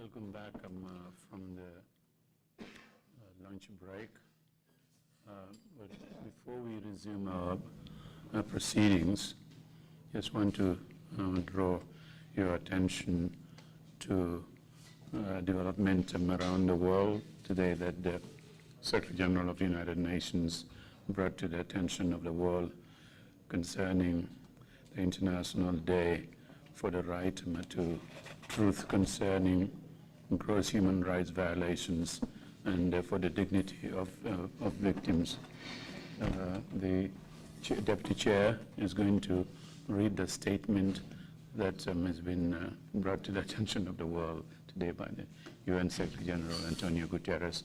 Welcome back. I'm from the lunch break. But before we resume our proceedings, just want to draw your attention to development around the world today that the Secretary General of the United Nations brought to the attention of the world concerning the International Day for the right to truth concerning gross human rights violations and for the dignity of victims. The Deputy Chair is going to read the statement that has been brought to the attention of the world today by the UN Secretary General Antonio Guterres.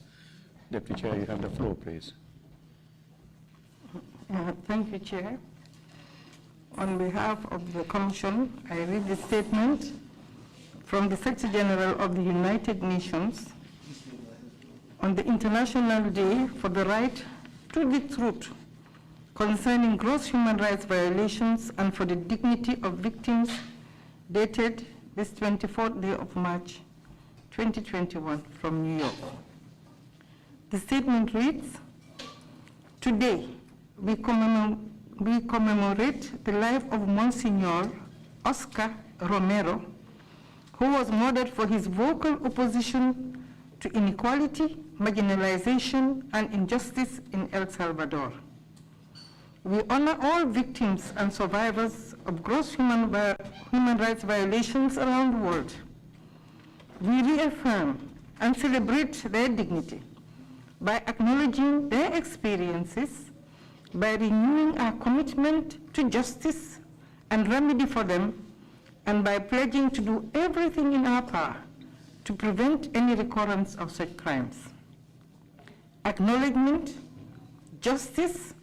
Deputy Chair, you have the floor, please. Thank you, Chair. On behalf of the Commission, I read the statement from the Secretary General of the United Nations on the International Day for the Right to the Truth concerning gross human rights violations and for the dignity of victims, dated this 24th day of March, 2021, from New York. The statement reads, "Today, we commemorate the life of Monsignor Oscar Romero, who was murdered for his vocal opposition to inequality, marginalization, and injustice in El Salvador. We honor all victims and survivors of gross human rights violations around the world. We reaffirm and celebrate their dignity by acknowledging their experiences, by renewing our commitment to justice and remedy for them, and by pledging to do everything in our power to prevent any recurrence of such crimes. Acknowledgement, justice,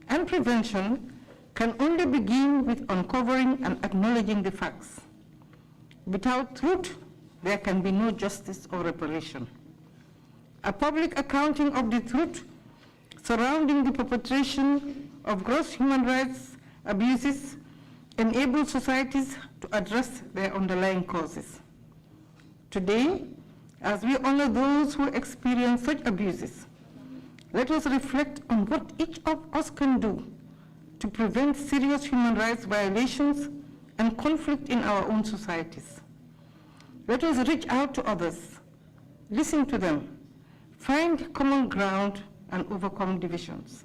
and prevention can only begin with uncovering and acknowledging the facts. Without truth, there can be no justice or reparation. A public accounting of the truth surrounding the perpetration of gross human rights abuses enables societies to address their underlying causes. Today, as we honor those who experience such abuses, let us reflect on what each of us can do to prevent serious human rights violations and conflict in our own societies. Let us reach out to others, listen to them, find common ground, and overcome divisions.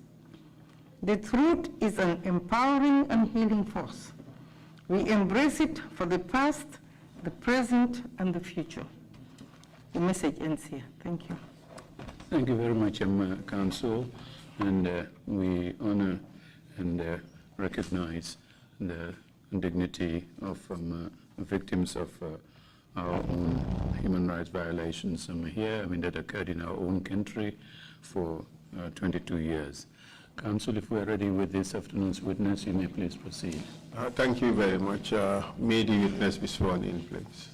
The truth is an empowering and healing force. We embrace it for the past, the present, and the future." The message ends here. Thank you. Thank you very much, Council. And we honor and recognize the dignity of victims of our own human rights violations here, that occurred in our own country for 22 years. Council, if we're ready with this afternoon's witness, you may please proceed. Thank you very much. May the witness be sworn in, please.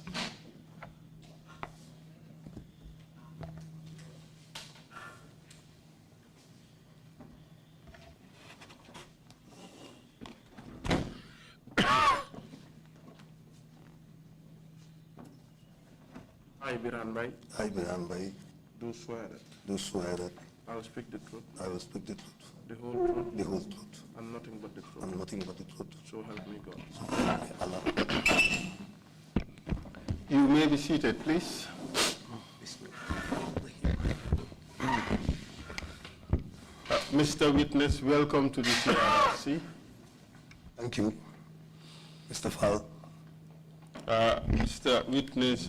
I, BIRAN MBYE. I, BIRAN MBYE. Do swear that. Do swear that. I will speak the truth. I will speak the truth. The whole truth. The whole truth. And nothing but the truth. And nothing but the truth. So help me God. So help me Allah. You may be seated, please. Mr. Witness, welcome to the TRC. Thank you, Mr. Fall. Mr. Witness,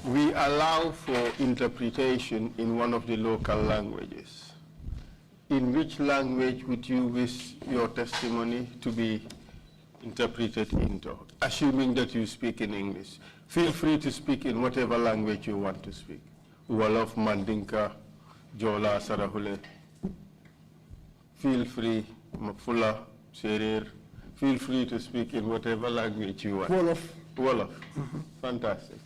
we allow for interpretation in one of the local languages. In which language would you wish your testimony to be interpreted into? Assuming that you speak in English. Feel free to speak in whatever language you want to speak. Wolof, Mandinka, Jola, Sarahule. Feel free, Mafula, Serer. Feel free to speak in whatever language you want. Wolof. Wolof. Fantastic.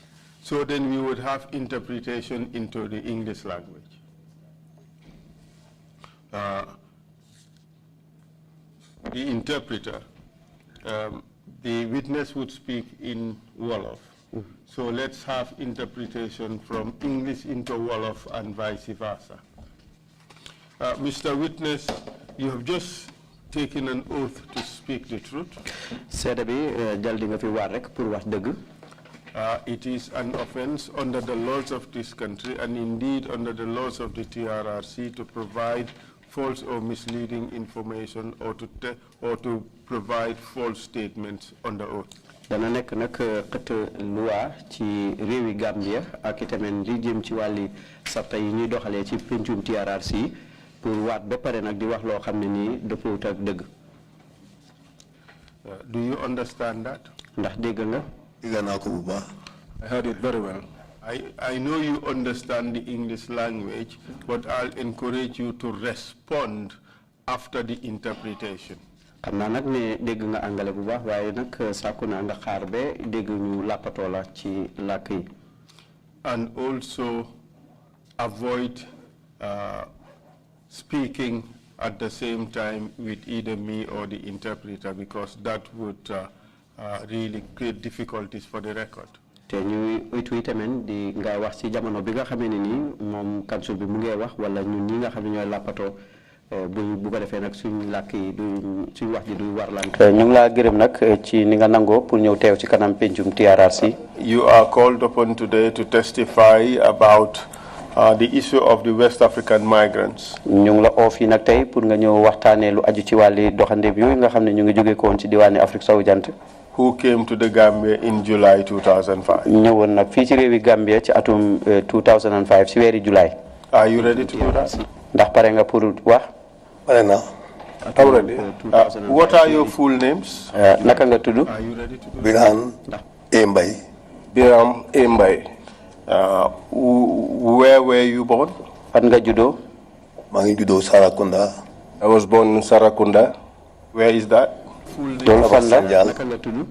So then we would have interpretation into the English language. The interpreter, the witness would speak in Wolof, So let's have interpretation from English into Wolof and vice versa. Mr. Witness, you have just taken an oath to speak the truth. It is an offense under the laws of this country and indeed under the laws of the TRRC to provide false or misleading information or to provide false statements under oath. Dana nek nak xët loi ci réewi Gambia ak itamen li jëm ci wàlli sarta yi ñuy doxalee ci pencum TRRC pour waat ba pare nag di wax loo xam ne nii dëppoowut ak dëgg. Do you understand that? Ndax dégg nga? Dégg naa ko bu baax. I heard it very well. I know you understand the English language, but I'll encourage you to respond after the interpretation. xam naa nag ne dégg nga angale bu baax waaye nag sàkku naa nga xaar ba dégg ñu làppatoo la ci làkk yi. And also avoid speaking at the same time with either me or the interpreter, because that would really create difficulties for the record. te ñuy oytu itamit di ngay wax ci jamono bi nga xamee ne nii moom council bi mu ngay wax wala ñun ñi nga xam ne ñooy làppatoo bu ko defee nag suñ làkk yi suñ wax ji du war lan. ñu ngi laa gërëm nag ci ni nga nangoo pour ñëw teew ci kanam pencum TRRC. You are called upon today to testify about the issue of the West African migrants. ñu ngi la oo fii nag tey pour nga ñëw waxtaanee lu aju ci wàlli doxandeem yooyu nga xam ne ñu ngi jóge ko woon ci diwaani Afrique sowu jant. Who came to the Gambia in July 2005. ñëwoon nag fii ci réewi Gambia ci atum 2005 ci weeri July. Are you ready to do that? ndax pare nga pour wax. Pare na. I'm ready. What are your full names? naka nga tudd. Are you ready to do Biran Mbye. Biran Mbye. Where were you born? fan nga juddoo. maa ngi juddoo Sarakunda. I was born in Sarakunda. Where is that? loolu fan la. Naka nga tudd.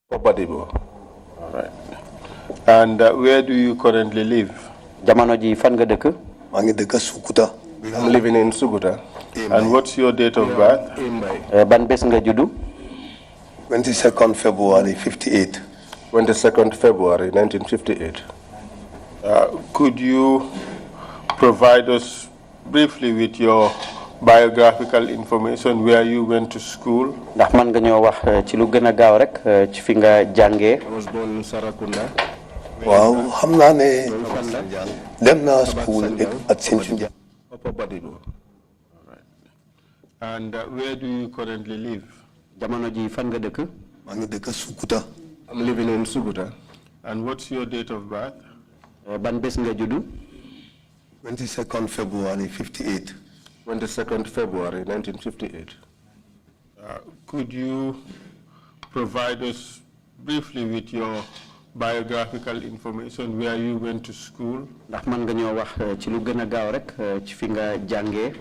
Pobadibo. All right. And where do you currently live? jamono ji fan nga dëkk. maa ngi dëkk Sukuta. I'm living in Sukuta. And what's your date of birth? ban bés nga juddu. 22nd February 58. 22nd February 1958. Could you provide us briefly with your biographical information, where you went to school? ndax man nga ñoo wax ci lu gën a gaaw rek ci fi nga jàngee. I was born in Sarakunda. waaw xam naa ne dem naa school at Sintunja. Upper Badibo. All right. And where do you currently live? jamono ji fan nga dëkk. maa ngi dëkk Sukuta. I'm living in Sukuta. And what's your date of birth? ban bés nga juddu. 22nd February 58. 22nd February 1958. Could you provide us briefly with your biographical information, where you went to school? ndax man nga ñoo wax ci lu gën a gaaw rek ci fi nga jàngee.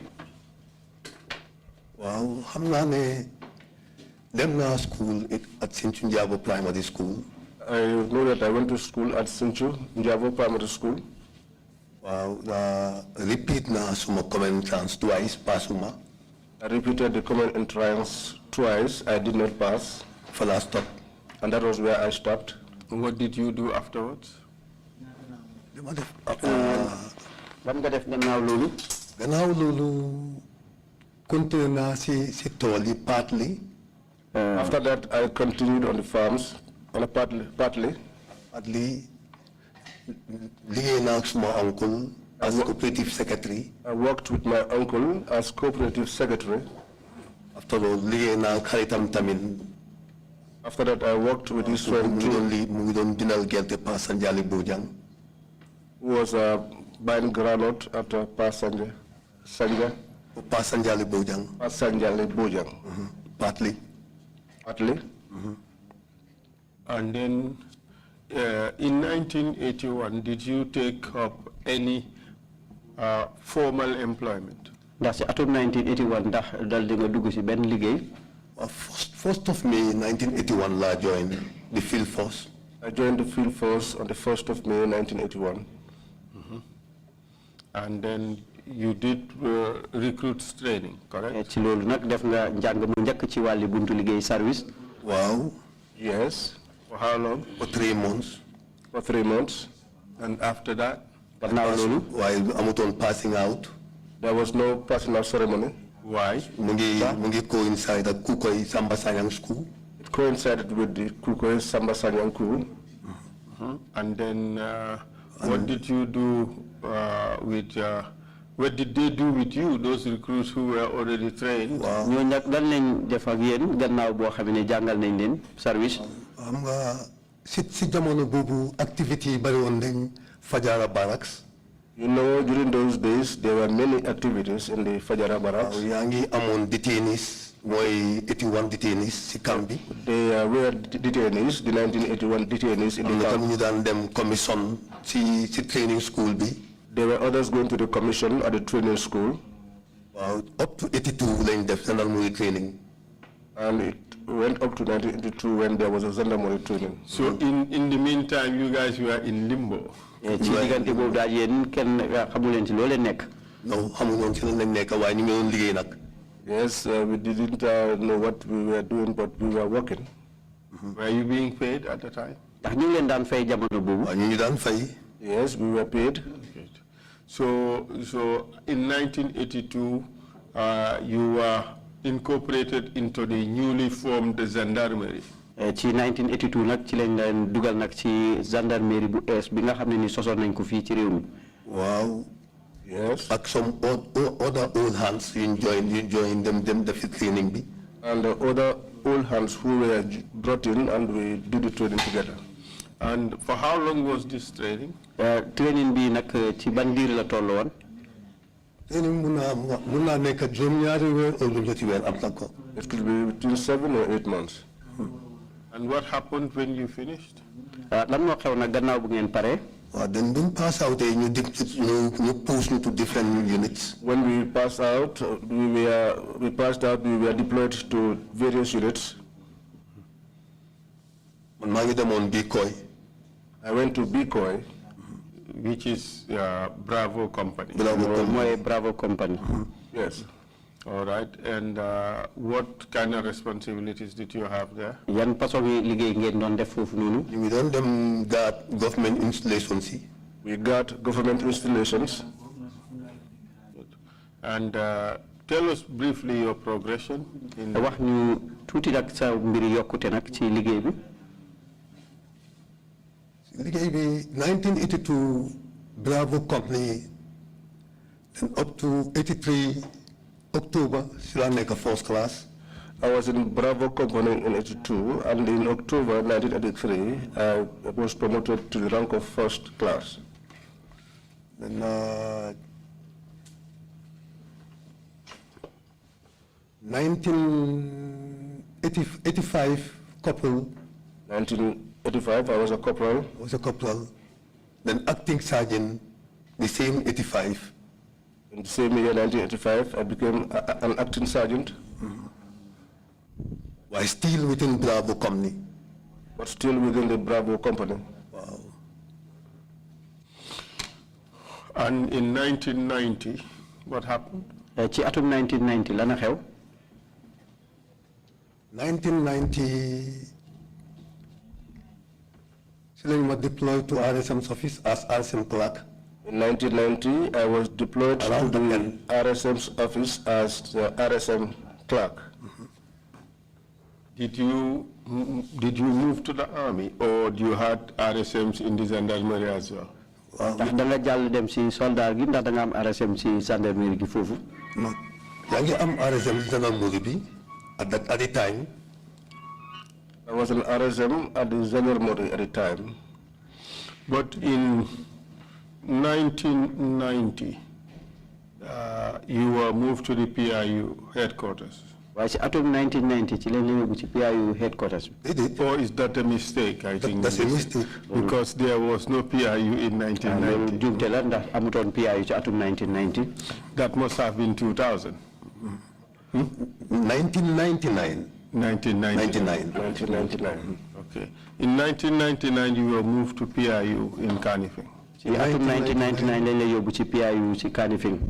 waaw xam naa ne dem naa school at Sinthiou Njabo Primary School. I know that I went to school at Sinthiou Njabo Primary School. Wow, repeat na suma common entrance twice, pasuma. I repeated the common entrance twice. I did not pass. For last stop. And that was where I stopped. What did you do afterwards? ban nga def gannaaw loolu. Gannaaw loolu continue naa si tool yi partly. After that, I continued on the farms, partly. Partly, liggéey naa ak suma uncle as cooperative secretary. I worked with my uncle as cooperative secretary. After all, liggéey naa ak xaritam tamit. After that, I worked with his friend too. mu ngi doon bindal gerte Pa Sanjali Bojang. Who was buying granite at Pa Sanjali Bojang. Pa Sanjali Bojang. Partly. Partly. And then in 1981, did you take up any formal employment? ndax si atum 1981 ndax dal di nga dugg si benn liggéey. First of May 1981 la joined the field force. I joined the field force on the 1st of May 1981. And then you did recruits training, correct? ci loolu nag def nga njàng mu njëkk ci wàlli buntu liggéey service. Wow. Yes. For how long? For 3 months. For 3 months. And after that? While amuton passing out. There was no passing out ceremony. Why? Mungi coincide at Kukoi Samba Sanyang school. It coincided with the Kukoi Samba Sanyang school. And then what did you do what did they do with you, those recruits who were already trained? Service. Si jamono bobu activity bari won nañ Fajara barracks. You know, during those days there were many activities in the Fajara barracks. Yangi amon detainees, moy 81 detainees si cambi. They were detainees, the 1981 detainees in the camp. Ñu dan dem commission si training school bi. There were others going to the commission at the training school. Up to 82 lañ def gendarmerie training. And it went up to 1982 when there was a gendarmerie training. So in the meantime, you guys were in limbo. No, yes, we didn't know what we were doing, but we were working. Were you being paid at the time? Yes, we were paid. Okay. So in 1982, you were incorporated into the newly formed gendarmerie. In 1982 nak ci lañ leen dugal nak ci gendarmerie bu es bi nga xamné ni sosoon nañ ko fi ci réew mi. Wow. Yes. Ak some other old hands you join them the training bi. And the other old hands who were brought in and we did the training together. And for how long was this training? Training bi nak ci ban diir la tollu won? Training muna nekk juróom-ñaari weer or juróom-ñetti weer am na ko. It could be between 7 or 8 months. And what happened when you finished? Lan mo xew na gannaaw bu ngeen paré? Then we pass out ñu post to different units. When we passed out, we were deployed to various units. Man ngi demoon Bikoy. I went to Bikoy, which is Bravo Company. Bravo Company. Yes. All right. And what kind of responsibilities did you have there? Yan façon liggéey ngeen doon def foofu noonu? We don't them guard government installations. We guard government installations. And tell us briefly your progression. Wax ñu tuuti nak sa mbiri yokkute nak ci liggéey bi. Liggéey bi 1982 Bravo Company, then up to 83 October, Silaneka first class. I was in Bravo Company in 82, and in October 1983, I was promoted to the rank of first class. Then 1985 corporal. 1985, I was a corporal. Then acting sergeant, the same 85. In the same year, 1985, I became an acting sergeant. While still within Bravo Company. But still within the Bravo Company. Wow. And in 1990, what happened? Ci atum 1990 lana xew? 1990, Silang was deployed to RSM's office as RSM clerk. In 1990, I was deployed to the RSM's office as the RSM clerk. Did you move to the army, or do you had RSMs in the gendarmerie as well? Ndax da nga jall dem ci soldat gi ndax da nga am RSM ci gendarmerie gi fofu? No. Yangi am RSM gendarmerie bi at the time. I was an RSM at the gendarmerie at the time. But in 1990, you were moved to the PIU headquarters. Waaye ci atum 1990 ci lañ la yóbbu ci PIU headquarters. Or is that a mistake? I think that's a mistake. Because there was no PIU in 1990. Jumte la ndax amutoon PIU ci atum 1990. That must have been 2000. 1999. 1999. Okay. In 1999, you were moved to PIU in Kanifing. In 1999, lañ la yóbbu ci PIU ci Kanifing.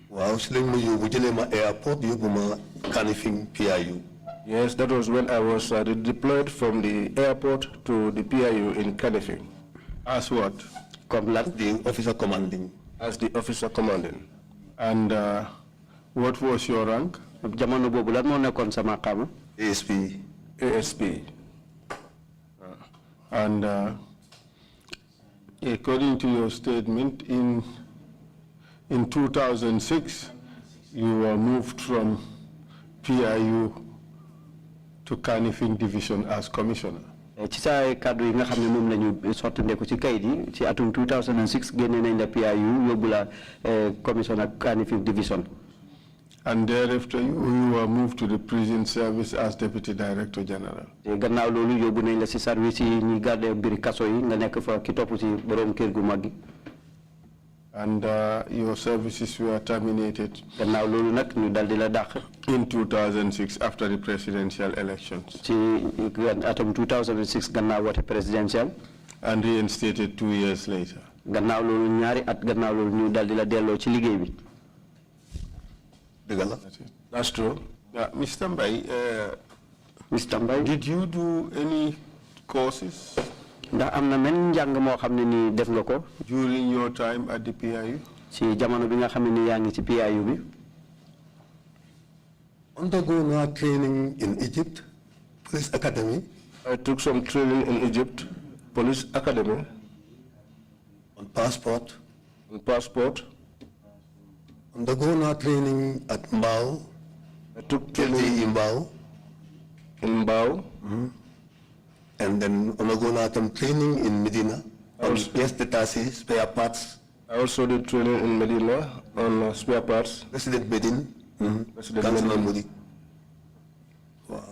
Wow, Silang mo yóbbu jëlee ma airport yóbbu ma Kanifing PIU. Yes, that was when I was deployed from the airport to the PIU in Kanifing. As what? The officer commanding. As the officer commanding. And what was your rank? ASP. ASP. And according to your statement, in 2006, you were moved from PIU to Kanifing Division as commissioner. Ci sa kaddu yi nga xamne mom lañu sotande ko ci kayit yi ci atum 2006 génné nañ la PIU yobula commissioner Kanifing Division. And thereafter, you were moved to the prison service as Deputy Director General. Gannaaw loolu yóbbu nañ la ci service yi ñi garder mbiri kaso yi nga nekk fa ki topp ci borom kër gu mag gi. And your services were terminated gannaaw loolu nag ñu daldi la dàq. In 2006 after the presidential elections. Ci atum 2006 gannaaw wote presidential. And reinstated 2 years later. Gannaaw loolu ñaari at gannaaw loolu ñu daldi la delloo ci liggéey bi. That's true. Mr. Mbaye, did you do any courses ndax am na men njàng moo xam ne ni def nga ko during your time at the PIU? ci jamono bi nga xam ne ni yaa ngi ci PIU bi. Undergo training in Egypt, Police Academy. I took some training in Egypt, Police Academy. On passport. On passport. Undergo training at Mbao. I took training in Mbao. In Mbao. And then undergo some training in Medina on pièces détachées, spare parts. I also did training in Medina on spare parts. Resident Medina. Resident Medina. Wow.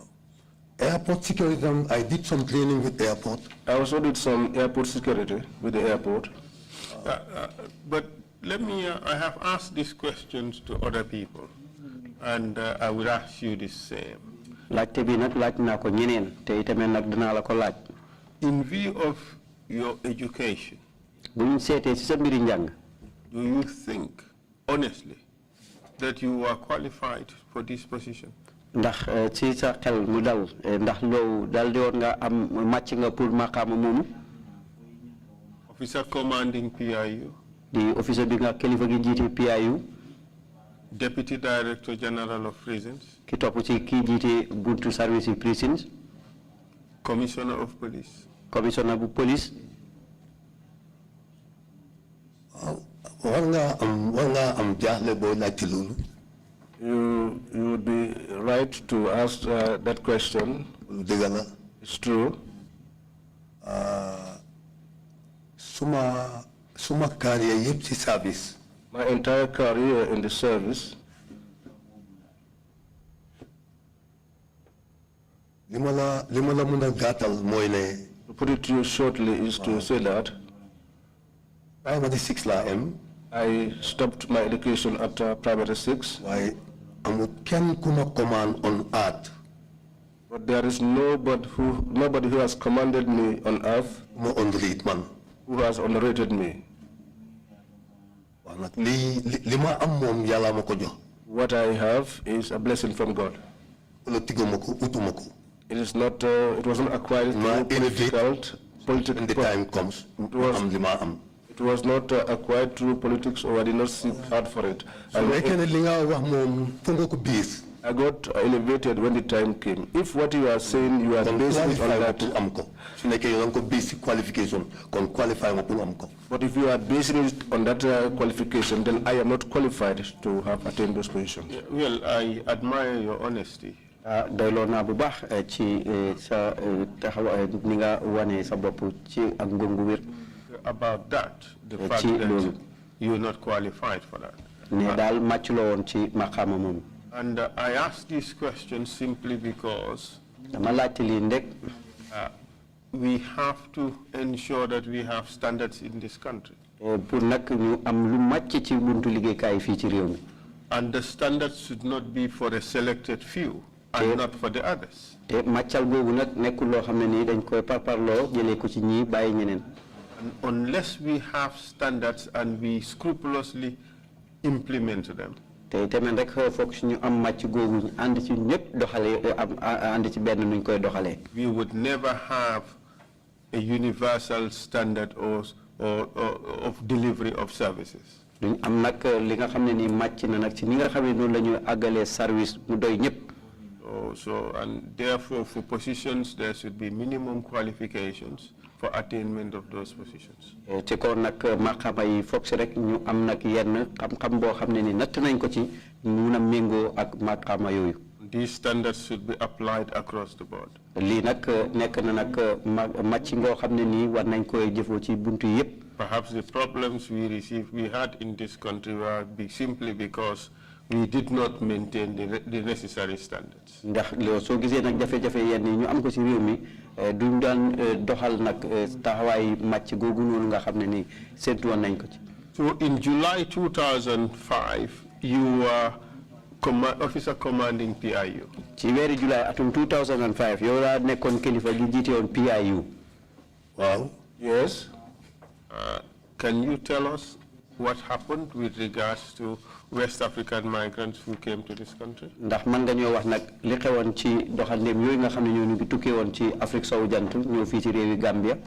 Airport security, I did some training with airport. I also did some airport security with the airport. But let me, I have asked these questions to other people, and I will ask you the same. In view of your education, do you think, honestly, that you are qualified for this position? Officer commanding PIU. The officer being a PIU. Deputy Director General of Prisons. Kitopuchi Kijiti Buntu Service Prisons. Commissioner of Police. Commissioner of Police. You would be right to ask that question. It's true. Suma career yipsi service. My entire career in the service. To put it to you shortly is to say that primary 6 la I stopped my education at primary 6. Why can command on earth? But there is nobody who has commanded me on earth. Who has underrated me. What I have is a blessing from God. It is not. It was not acquired through political. When the time comes, it was not acquired through politics, or I did not seek hard for it. I got elevated when the time came. If what you are saying, you are based on that. But if you are basing it on that qualification, then I am not qualified to have attained those positions. Well, I admire your honesty. About that, the fact that you are not qualified for that. And I ask this question simply because we have to ensure that we have standards in this country. And the standards should not be for a selected few and not for the others. And unless we have standards and we scrupulously implement them, te tamit rek foog suñu am màcc googu ñu ànd ci ñëpp doxalee ànd ci benn nuñ koy doxalee. We would never have a universal standard of delivery of services. duñ am nag li nga xam ne nii màcc na nag ci ni nga xam ne noonu la ñu àggalee service mu doy ñëpp. And therefore for positions there should be minimum qualifications for attainment of those positions. te kon nag maqaama yi foog si rek ñu am nag yenn xam-xam boo xam ne ni natt nañ ko ci mun a méngoo ak maqaama yooyu. These standards should be applied across the board. lii nag nekk na nag màcc ngoo xam ne nii war nañ koy jëfoo ci buntu yëpp. Perhaps the problems we had in this country were simply because we did not maintain the necessary standards. ndax soo gisee nag jafe-jafe yenn yi ñu am ko ci réew mi duñ daan doxal nag taxawaay màcc googu noonu nga xam ne nii séntu woon nañ ko ci. So in July 2005, you were officer commanding PIU. ci weeri July atum 2005 yow laa nekkoon kilifa gi jiite woon PIU. Wow. Yes. Can you tell us what happened with regards to West African migrants who came to this country? ndax man nga ñoo wax nag li xewoon ci doxandeem yooyu nga xam ne ñoo ngi tukkee woon ci Afrique sowu jant ñëw fii ci réewi Gambia.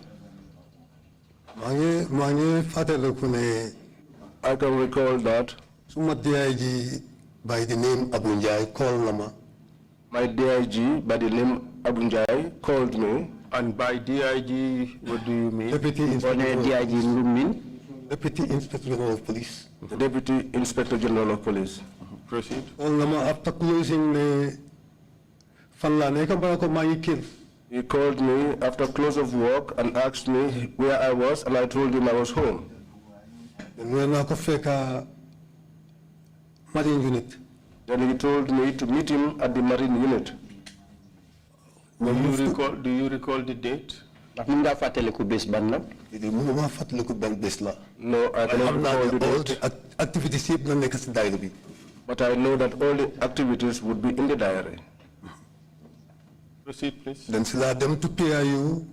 maa ngi fàttaliku ne I can recall that suma DIG by the name Abu Njai called nama. My DIG by the name Abu Njai called me. And by DIG, what do you mean? Deputy Inspector. Deputy Inspector General of Police. The Deputy Inspector General of Police. Proceed. After closing the he called me after close of work and asked me where I was, and I told him I was home. Marine unit. Then he told me to meet him at the Marine unit. Do you recall the date? No, I cannot recall the date. Activities, but I know that all the activities would be in the diary. Proceed, please. Then I them to PIU.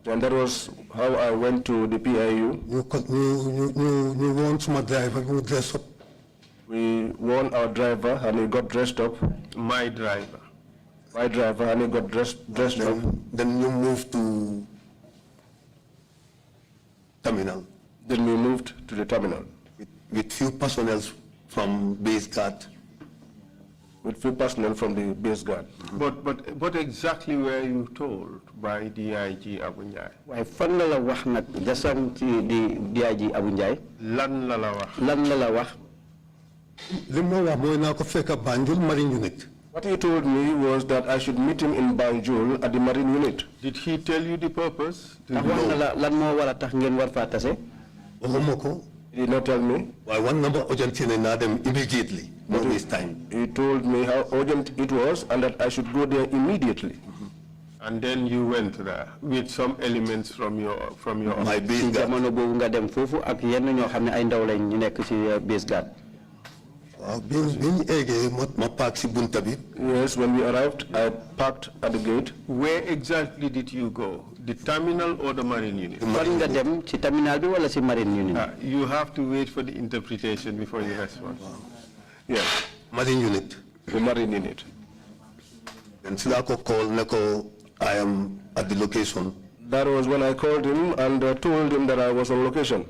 And that was how I went to the PIU. You want my driver to dress up. We warned our driver and he got dressed up. My driver. My driver and he got dressed up. Then you moved to terminal. Then we moved to the terminal. With few personnel from base guard. With few personnel from the base guard. But what exactly were you told by DIG Abu Njai? Why fan la wax nak jasam ci di DIG Abu Njai? Lan la wax? Lan la wax? Limo wax moy na ko fekk Banjul Marine unit. What he told me was that I should meet him in Banjul at the Marine unit. Did he tell you the purpose? Lan mo wara tax ngeen war fa tassé? He did not tell me. Why one number urgent na them immediately. No waste time. He told me how urgent it was and that I should go there immediately. And then you went there with some elements from your my base guard. Jamono bobu nga dem fofu ak yenn ñoo xamne ay ndaw lañ ñu nekk ci base guard. Yes, when we arrived, I parked at the gate. Where exactly did you go? The terminal or the Marine unit? You have to wait for the interpretation before you respond. Yes. Marine unit. The Marine unit. And Silako called Neko, I am at the location. That was when I called him and told him that I was on location.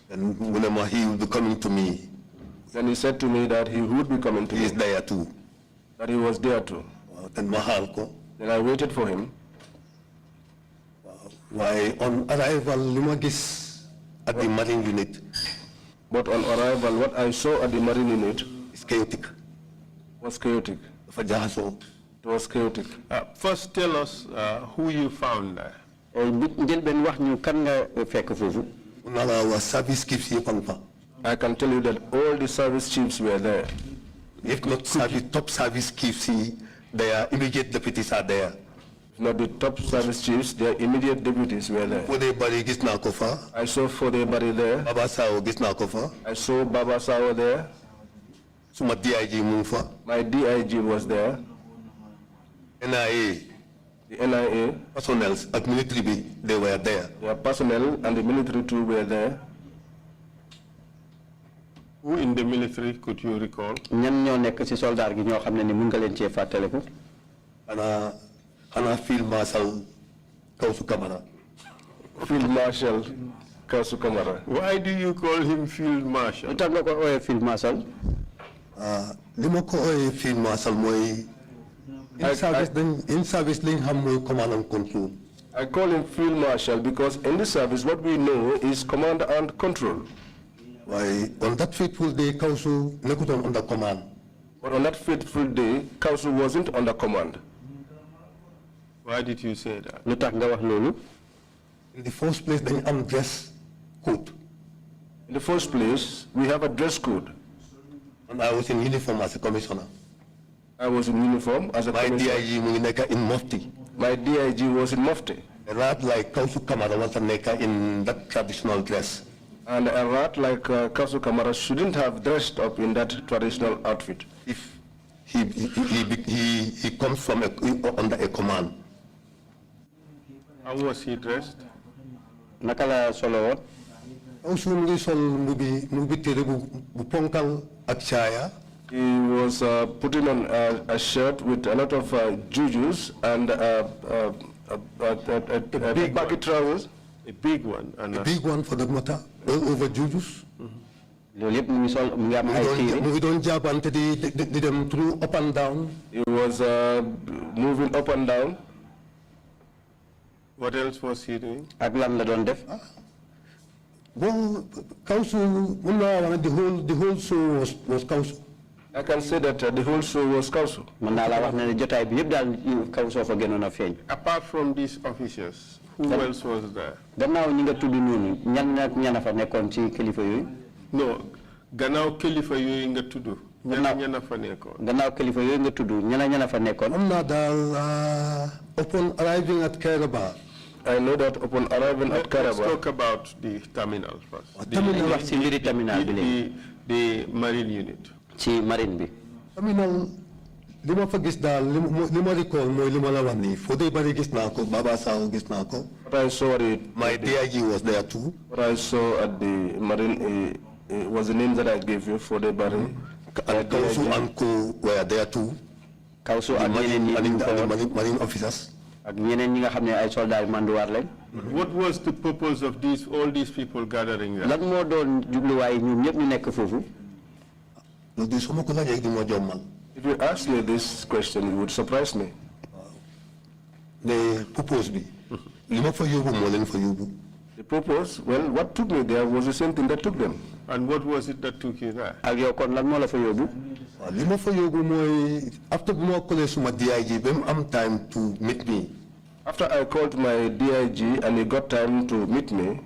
And whenever he will be coming to me, then he said to me that he would be coming to me. He is there too. That he was there too. Then Then I waited for him. Why on arrival, Lumagis at the Marine unit. But on arrival, what I saw at the Marine unit is chaotic. Was chaotic. It was chaotic. First, tell us who you found there. I can tell you that all the service chiefs were there. If not top service chiefs, their immediate deputies are there. If not the top service chiefs, their immediate deputies were there. I saw Fodebari there. Baba Sao Gisnakofa. I saw Baba Sao there. My DIG Mufa. My DIG was there. NIA. The NIA. Personnel at military, they were there. Their personnel and the military too were there. Who in the military could you recall? ñan ñoo nekk ci soldat gi ñoo xam ne ni mun nga leen cee fàttaliku. Ana Field Marshal Kausu Kamara. Field Marshal Kausu Kamara. Why do you call him Field Marshal? lu tax nga ko ooyee Field Marshal. Li ma ko ooyee Field Marshal mooy in service lañ xam mooy command and control. I call him Field Marshal because in the service what we know is command and control. Why, on that fateful day, Council nekkutoon under command. But on that fateful day, Council wasn't under command. Why did you say that? lu tax nga wax loolu. In the first place, dañ am dress code. In the first place, we have a dress code. And I was in uniform as a commissioner. I was in uniform as a commissioner. My DIG mu ngi nekk in Mufti. My DIG was in Mufti. A rat like Kausu Kamara was a nekk in that traditional dress. And a rat like Kausu Kamara shouldn't have dressed up in that traditional outfit. If he comes from under a command. How was he dressed? naka la solo woon. Kausu mu ngi sol mbubi tere bu ponkal ak caaya. He was putting on a shirt with a lot of jujus and big baggy trousers. A big one. And a big one for the matter, all over jujus. loolu yëpp mu ngi sol mu ngi am ay téere. mu ngi doon jaabante di dem through up and down. He was moving up and down. What else was he doing? ak lan la doon def. Well, Kausu, the whole show was Kausu. I can say that the whole show was Kausu. mën naa la wax ne jotaay bi yëpp daal Kausu fa gënoon a feeñ. Apart from these officers, who else was there? gannaaw ñi nga tudd noonu ñan fa nekkoon ci kilifa yooyu. No, gannaaw kilifa yooyu nga tudd. ñana fa nekkoon. gannaaw kilifa yooyu nga tudd ñana fa nekkoon. am naa daal upon arriving at Kairaba. I know that upon arriving at Kairaba. Let's talk about the terminal first. wax ci mbiri terminal bi léegi. The marine unit. ci marine bi. Terminal li ma fa gis daal li ma recall mooy li ma la wax nii Fodé Barry gis naa ko Baba Sow gis naa ko. What I saw my DIG was there too. What I saw at the marine was the names that I gave you, Fodé Barry. And Kausu and co were there too. Kausu ak ñeneen marine officers. ak ñeneen ñi nga xam ne ay soldats manduwaar lañ. What was the purpose of all these people gathering there? lan moo doon jubluwaay ñoom ñëpp ñu nekk foofu. If you ask me this question, it would surprise me. The purpose be. The purpose, well, what took me there was the same thing that took them. And what was it that took you there? ak yow kon lan moo la fa yóbbu. After I called my DIG, am time to meet me. After I called my DIG and he got time to meet me,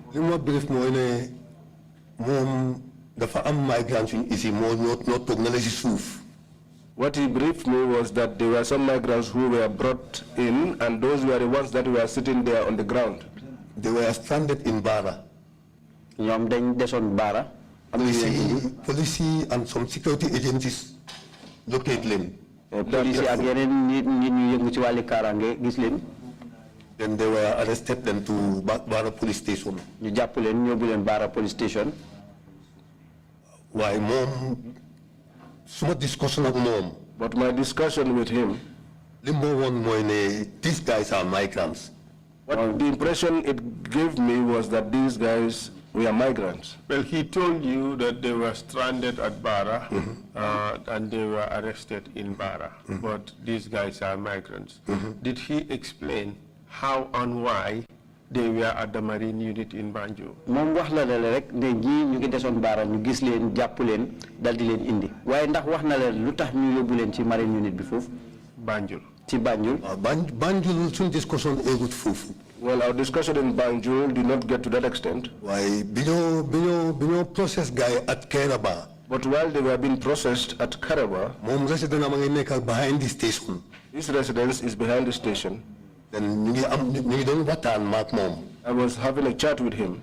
what he briefed me was that there were some migrants who were brought in, and those were the ones that were sitting there on the ground. They were stranded in Bara. Police and some security agencies locate them. Then they were arrested them to Bara police station. Bara police station. Why, Mom? So discussion of Mom. But my discussion with him, these guys are migrants. What the impression it gave me was that these guys were migrants. Well, he told you that they were stranded at Bara and they were arrested in Bara, but these guys are migrants. Did he explain how and why they were at the marine unit in Banjul? Mom wax la rek ne ñi ñu ngi desoon Bara ñu gis leen jàpp leen dal di leen indi waaye ndax wax na leen lu tax ñu yóbbu leen ci marine unit bi foofu. Banjul. ci Banjul. Banjul suñ discussion egut foofu. Well, our discussion in Banjul did not get to that extent. Why, binyo process guy at Kairaba. But while they were being processed at Kairaba, Mom resident behind the station. His residence is behind the station. Then you don't watan Mark Mom. I was having a chat with him.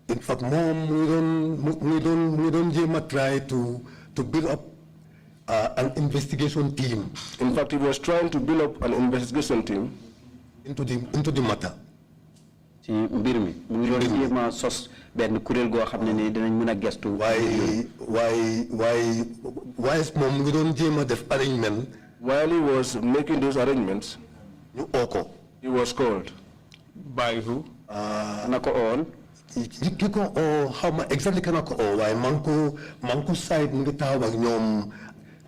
In fact, Mom, we don't try to build up an investigation team. In fact, he was trying to build up an investigation team into the matter. ci mbir mi mu ngi doon jéem sos benn kuréel goo xam ne ni dinañ mën a gestu. waaye moom mu ngi doon jéem def arrangement. While he was making those arrangements, ñu oo ko. he was called. By who? na ko oon. ki ko oo xaw ma exactly kana ko oo waaye man ko side mu ngi taxaw ak ñoom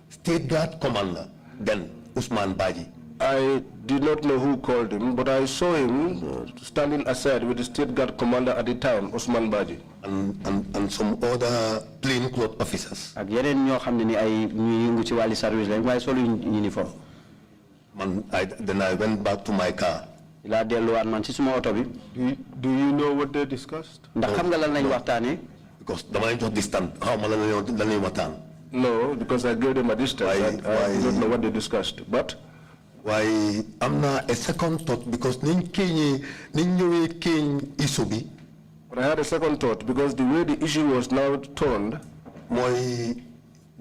State Guard commander then Ousmane Badji. I did not know who called him, but I saw him standing aside with the State Guard commander at the time, Ousmane Badji. And some other plainclothes officers. ak yeneen ñoo xam ne ni ay ñuy yëngu ci wàllu service lañ waaye solo uniforme. Then I went back to my car. laa delluwaat man ci suma oto bi. Do you know what they discussed? ndax xam nga lan lañ waxtaanee. Because damay jox distance xaw ma lan lañuy waxtaan. No, because I gave them a distance. I don't know what they discussed, but. Why am not a second thought because niñ ñëwee keñ issue bi. But I had a second thought because the way the issue was now turned. mooy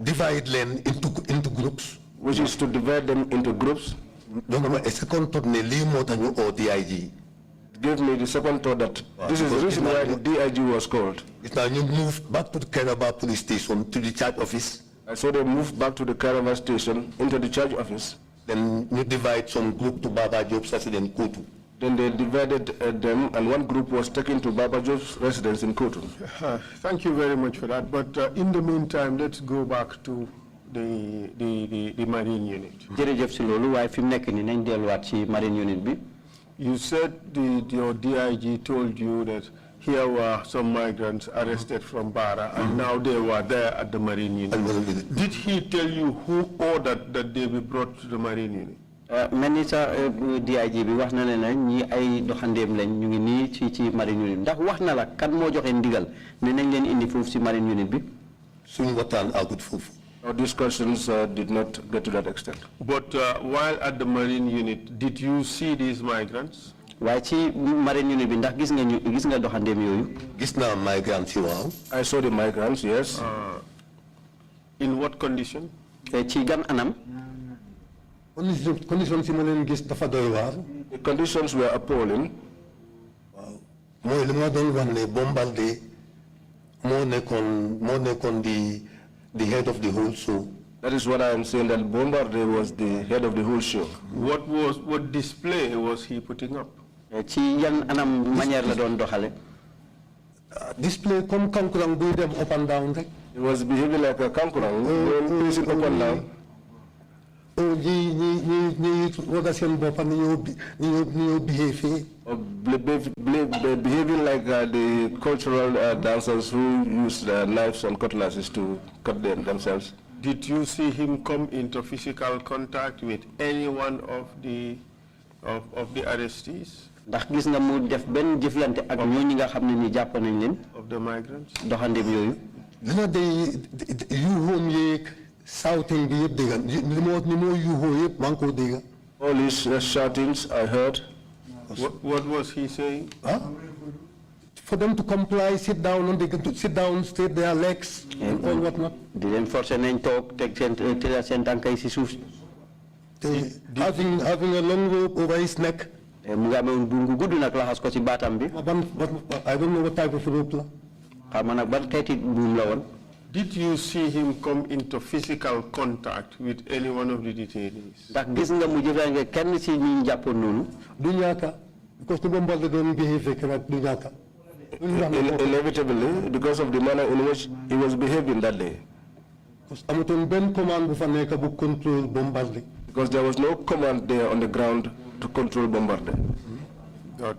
divide them into groups. Which is to divide them into groups. A second thought ne lii moo tax ñu oo DIG. Gave me the second thought that this is the reason why the DIG was called. It's now you move back to the Kairaba police station to the charge office. I saw them move back to the Kairaba station into the charge office. Then you divide some group to Baba Job's residence in Kutu. Then they divided them, and one group was taken to Baba Job's residence in Kutu. Thank you very much for that. But in the meantime, let's go back to the Marine Unit. jërëjëf si loolu waaye fi mu nekk nii nañ delluwaat ci Marine Unit bi. You said your DIG told you that here were some migrants arrested from Bara, and now they were there at the Marine Unit. Did he tell you who ordered that they be brought to the Marine Unit? mel ni sa DIG bi wax na ne nag ñi ay doxandeem lañ ñu ngi nii ci Marine Unit ndax wax na la kan moo joxe ndigal ne nañ leen indi foofu si Marine Unit bi. suñu waxtaan àggut foofu. Our discussions did not get to that extent. But while at the Marine Unit, did you see these migrants? waaye ci Marine Unit bi ndax gis nga doxandeem yooyu. gis naa migrants yi waaw. I saw the migrants, yes. In what condition? ci gan anam. conditions yi ma leen gis dafa doy waar. The conditions were appalling. waaw mooy li ma doon wax ne Bombardier moo nekkoon the head of the whole show. That is what I am saying, that Bombardier was the head of the whole show. What display was he putting up? ci yan anam manière la doon doxale. Display comme kankurang buy dem up and down rek. He was behaving like a kankurang, pacing up and down. ñi waga seen boppam ni ñoo behave. Behaving like the cultural dancers who use knives and cutlasses to cut themselves. Did you see him come into physical contact with any one of the arrestees? ndax gis nga mu def benn jëflante ak ñooñu nga xam ne ni jàpp nañ leen. Of the migrants? doxandeem yooyu. dina yu home yeeg shouting bi yëpp dégg ni moo yuuxoo yëpp maa ngi koo dégg. All his shoutings I heard. What was he saying? Huh? For them to comply, sit down, and they get to sit down, straight their legs, and all whatnot. di leen forcer nañ toog teg seen tànkay si suuf. Having a long rope over his neck. mu ngi amee buum gu gudd nag laxas ko ci baatam bi. I don't know what type of rope la. xam nga nag ban xeeti buum la woon. Did you see him come into physical contact with any one of the detainees? ndax gis nga mu jëfandikoo kenn si ñi ñu jàppoon noonu. Du ñaaka because the Bombardier doon behave correct du ñaaka. Inevitably, because of the manner in which he was behaving that day. Because amutoon benn command bu fa nekk bu control Bombardier. Because there was no command there on the ground to control Bombardier. But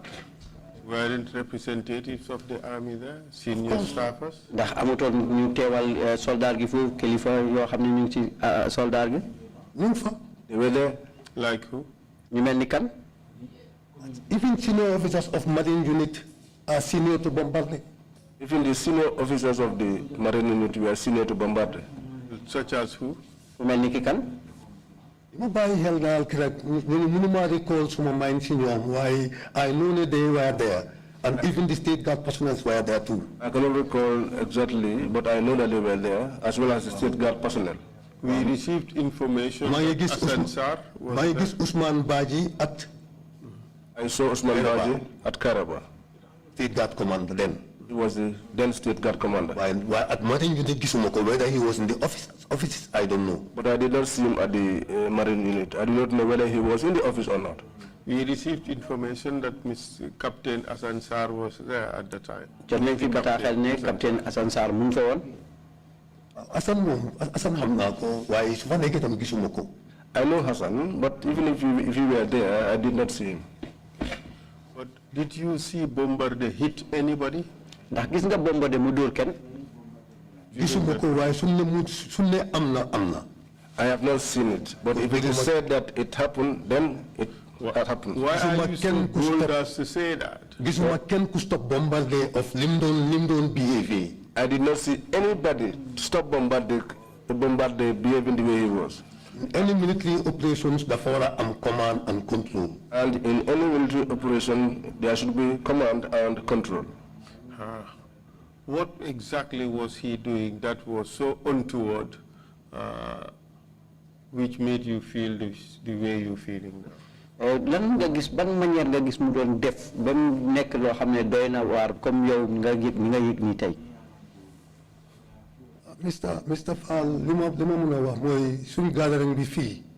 weren't representatives of the army there, senior staffers? ndax amutoon ñu teewal soldat gi foofu kilifa yoo xam ne ñu ngi ci soldat gi. ñu ngi fa. They were there. Like who? ñu mel ni kan. Even senior officers of Marine Unit are senior to Bombardier. Even the senior officers of the Marine Unit were senior to Bombardier. Such as who? ku mel ni ki kan. ma bàyyi xel daal correct mënuma recall suma mind si ñoom waaye I know that they were there and even the State Guard personnel were there too. I cannot recall exactly, but I know that they were there, as well as the State Guard personnel. We received information that Hassan Sarr was there. Ousmane Badji at. I saw Ousmane Badji at Karaba. State Guard commander then. He was the then State Guard commander. Why at Marine Unit Gisumoko, whether he was in the office, I don't know. But I did not see him at the Marine Unit. I do not know whether he was in the office or not. We received information that Captain Asansar was there at the time. Captain Asansar mu fa won. Asan hamnako, why is one again Gisumoko? I know Hassan, but even if you were there, I did not see him. But did you see Bombardier hit anybody? Ndax gis nga Bombardier mu dóor kenn? Gisumoko, why sunne amna. I have not seen it, but if it is said that it happened, then it happened. Why are you so bold as to say that? Gisuma ken ku stop Bombardier of Limdon behavior. I did not see anybody stop Bombardier behaving the way he was. In any military operations, the fora am command and control. And in any military operation, there should be command and control. What exactly was he doing that was so untoward, which made you feel the way you're feeling now? Lan nga gis ban manière nga gis mu doon def ba mu nekk loo xam ne doy na waar comme yow nga yëg ni tey. Mr. Fall, gathering bi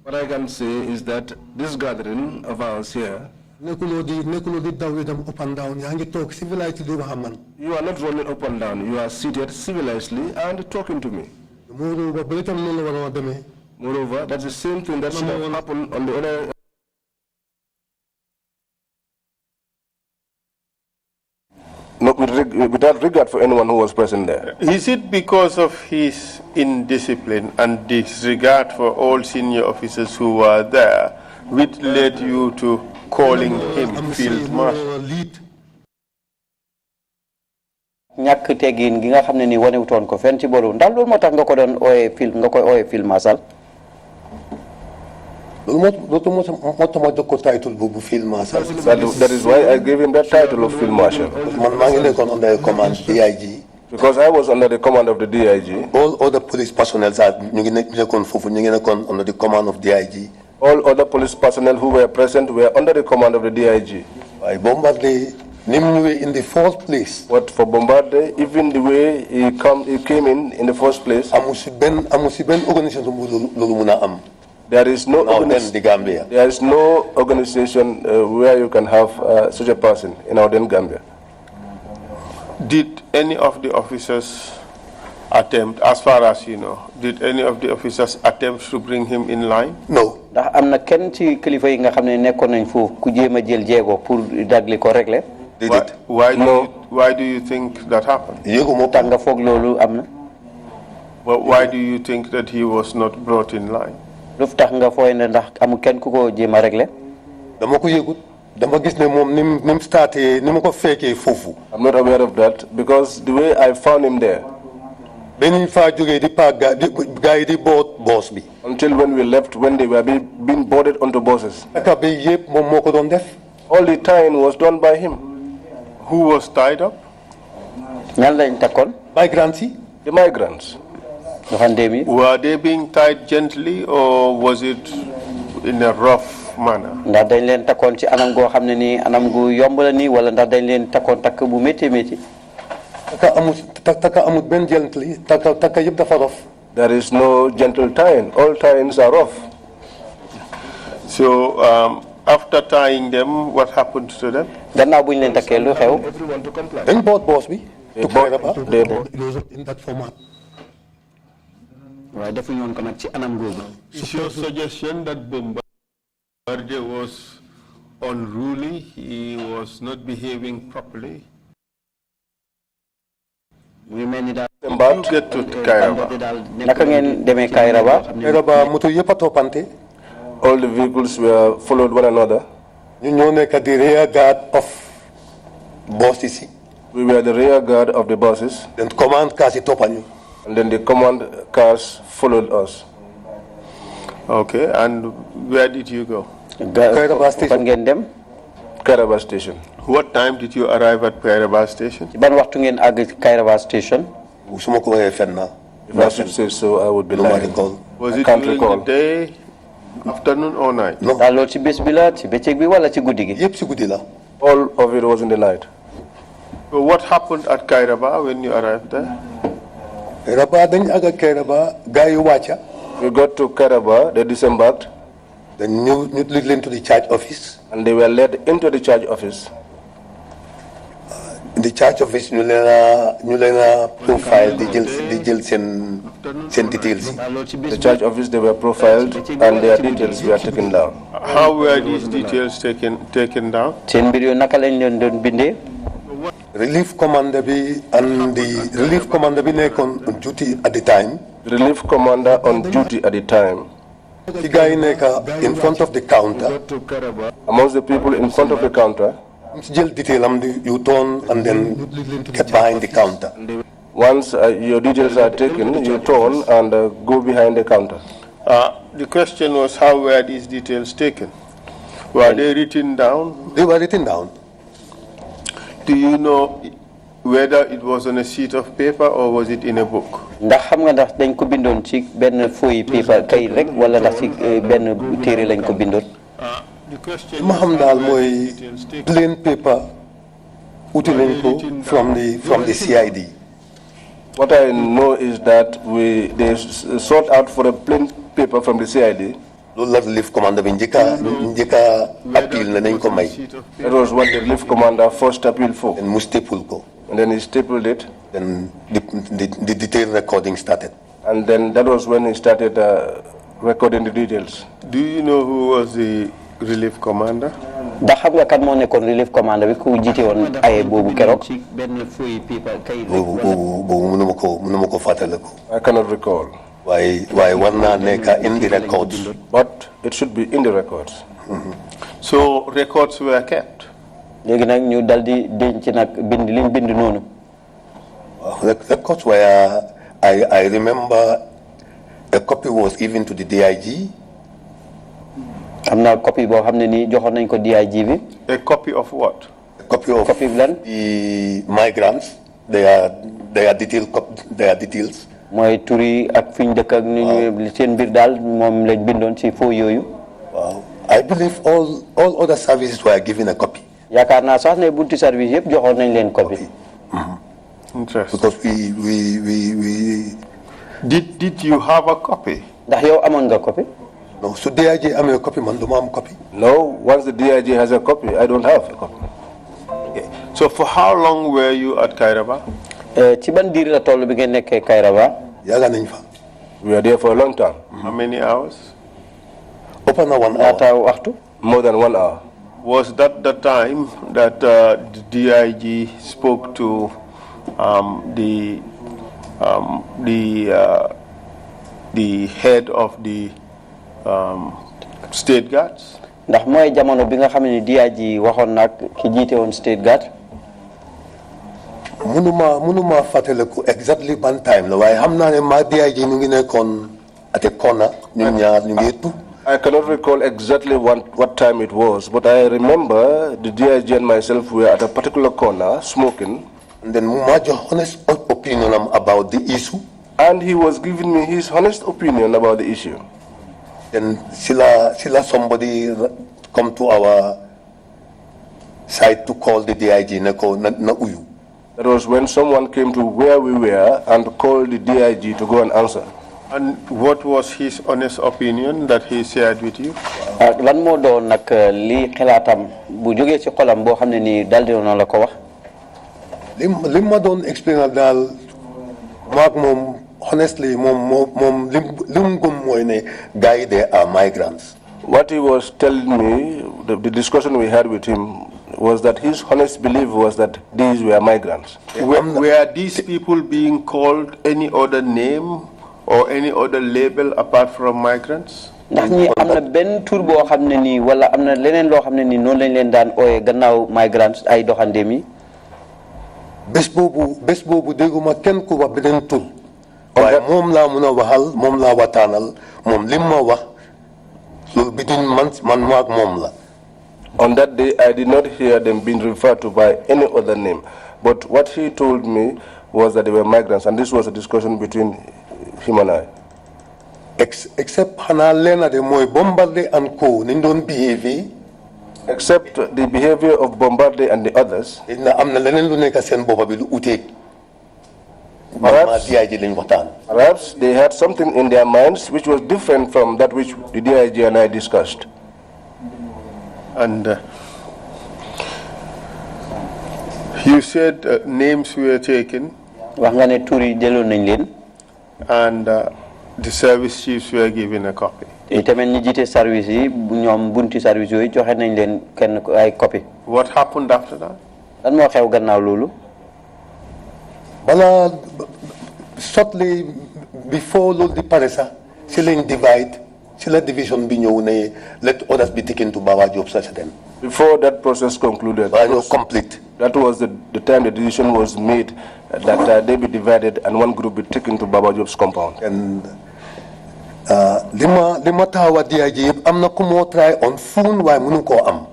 What I can say is that this gathering of ours here, nekkuloo di daw dem up and down, yaa ngi toog civilized di wax man. you are not running up and down. You are seated civilizedly and talking to me. Moreover, that's the same thing that should have happened on the other. No, without regard for anyone who was present there. Is it because of his indiscipline and disregard for all senior officers who were there which led you to calling him Field Marshal? ñàkk teggin gi nga xam ne ni wanewutoon ko fenn ci boru ndax loolu moo tax nga ko doon ooyee Field Marshal. That is why I gave him that title of Field Marshal. Under the command DIG. Because I was under the command of the DIG. All other police personnel are under the command of DIG. All other police personnel who were present were under the command of the DIG. I Bombardier in the first place. But for Bombardier, even the way he came in the first place, there is no organization where you can have such a person in our Gambia. Did any of the officers attempt, as far as you know, did any of the officers attempt to bring him in line? No. ndax am na kenn ci kilifa yi nga xam ne nekkoon nañ foofu ku jéem a jël jéego pour dagli ko régler. Why do you think that happened? tax nga foog loolu am na. Why do you think that he was not brought in line? lu tax nga fooy ne ndax amu kenn ku ko jéem a régler. dama ko yëgut dama gis ne moom nim starté ni ma ko fekkee foofu. I'm not aware of that because the way I found him there. Benin fa jógee di pa guy di board boss bi. Until when we left, when they were being boarded onto buses. Taka bi yëpp moom moo ko doon def. All the tying was done by him. Who was tied up? ñan lañ takkoon. Migrants yi. The migrants. Were they being tied gently or was it in a rough manner? ndax dañ leen takkoon ci anam goo xam ne nii anam gu yomb la nii wala ndax dañ leen takkoon takk bu métti métti. taka amut benn gently taka yëpp dafa rough. There is no gentle tying. All tyings are rough. So after tying them, what happened to them? gannaaw bu ñu leen takkee lu xew. Everyone to comply. dañ boot boss bi. They bought. It was in that format. waaye defuñu woon ko nag ci anam googu. Is your suggestion that Bombardier was unruly, he was not behaving properly? mu ngi mel ni daal. You get to Kairaba. naka ngeen demee Kairaba. Kairaba moto yëpp a toppante. All the vehicles were followed one another. ñu ñoo nekk the rear guard of buses yi. We were the rear guard of the buses. Then command cars yi toppañu. And then the command cars followed us. Okay, and where did you go? Kairaba station. fan ngeen dem. Kairaba station. What time did you arrive at Kairaba station? ban waxtu ngeen àgg Kairaba station. su ma ko waxee fenn na. If I should say so, I would be lying. Was I it can't during recall. the day, afternoon or night? No. daal loolu ci bés bi la ci bëccëg bi wala ci guddi gi. yëpp si guddi la. All of it was in the night. So what happened at Kairaba when you arrived there? Kairaba dañ aga Kairaba gaay wacha. We got to Kairaba, they disembarked. Then ñu lead them to the church office. And they were led into the church office. In the church office, ñu leena profile di jël sen details. The church office, they were profiled and their details were taken down. How were these details taken down? Relief commander bi and the relief commander bi nekkoon on duty at the time. Relief commander on duty at the time. The guy in front of the counter. Amongst the people in front of the counter. Jël detail you turn and then get behind the counter. Once your details are taken, you turn and go behind the counter. The question was, how were these details taken? Were they written down? They were written down. Do you know whether it was on a sheet of paper or was it in a book? Ndax xam nga ndax dañ ko bindoon ci benn feuille paper kay rek wala ndax ci benn téere lañ ko bindoon. Ma xam daal mooy plain paper uti nañ ko from the CID. What I know is that they sought out for a plain paper from the CID. Loolu la relief commander bi njëkka appeal na nañ ko may. That was what the relief commander first appealed for. And mu staple ko. And then he stapled it. Then the detailed recording started. And then that was when he started recording the details. Do you know who was the relief commander? Ndax xam nga kan moo nekkoon relief commander bi ku jiite woon ay boobu keroog. Boobu mënuma ko fàttaliku. I cannot recall. Why war naa nekk in the records. But it should be in the records. So records were kept? Léegi nag ñu dal di denc nag bind liñ bind noonu. Records were, I remember a copy was given to the DIG. Am na copy boo xam ne nii joxoon nañ ko DIG bi. A copy of what? A copy of the migrants, their details. Mooy turi ak fi ñu dëkk ak ni ñu seen mbir daal moom lañ bindoon ci foo yooyu. Wow. I believe all other services were given a copy. Yaakaar naa sax ne bunti service yëpp joxoon nañ leen copy. Interesting. Because we Did you have a copy? Ndax yow amoon nga copy? No, so DIG am a copy, man, do am copy. No, once the DIG has a copy, I don't have a copy. Okay. So for how long were you at Kairaba? Ci ban diir la toll bi ngeen nekkee Kairaba? Yaga nañ fa. We were there for a long time. How many hours? Open 1 hour. Ñaata waxtu? More than 1 hour. Was that the time that the DIG spoke to the head of the state guards? Ndax mooy jamono bi nga xam ne DIG waxoon nag ki jiite woon state guard. Munuma fàttaliku exactly ban time la waaye xam naa ne ma DIG ñu ngi nekkoon at a corner ñun ñaar ñu ngi tu. I cannot recall exactly what time it was, but I remember the DIG and myself were at a particular corner smoking. And then ma jox honest opinion about the issue. And he was giving me his honest opinion about the issue. Then sila somebody come to our side to call the DIG na uyu. That was when someone came to where we were and called the DIG to go and answer. And what was his honest opinion that he shared with you? Lan moo doon nag li xalaatam bu jógee ci xolam boo xam ne nii daldi na la ko wax. Li ma doon explain daal maak moom honestly moom lim gëm mooy ne guys they are migrants. What he was telling me, the discussion we had with him, was that his honest belief was that these were migrants. Were these people being called any other name or any other label apart from migrants? Ndax ñi am na benn tur boo xam ne nii wala am na leneen loo xam ne nii noonu lañ leen daan ooyee gannaaw migrants ay doxandeem yi. Bés boobu dégguma kenn ku wax beneen tur. waaye moom laa mun a waxal moom laa waxtaanal moom lim ma wax loolu between man maak moom la. On that day, I did not hear them being referred to by any other name. But what he told me was that they were migrants, and this was a discussion between him and I. Except Hana Lena de Moy Bombarde and Co. Nindon behave. Except the behavior of Bombardier and the others. Perhaps they had something in their minds which was different from that which the DIG and I discussed. And you said names were taken. And the service chiefs were given a copy. What happened after that? Shortly before the Parisa, divide, division let others be taken to Baba Job then. Before that process concluded, complete. That was the time the decision was made that they be divided and one group be taken to Baba Job's compound. And lima tawa DIG am na kumo try on phone why munu ko am.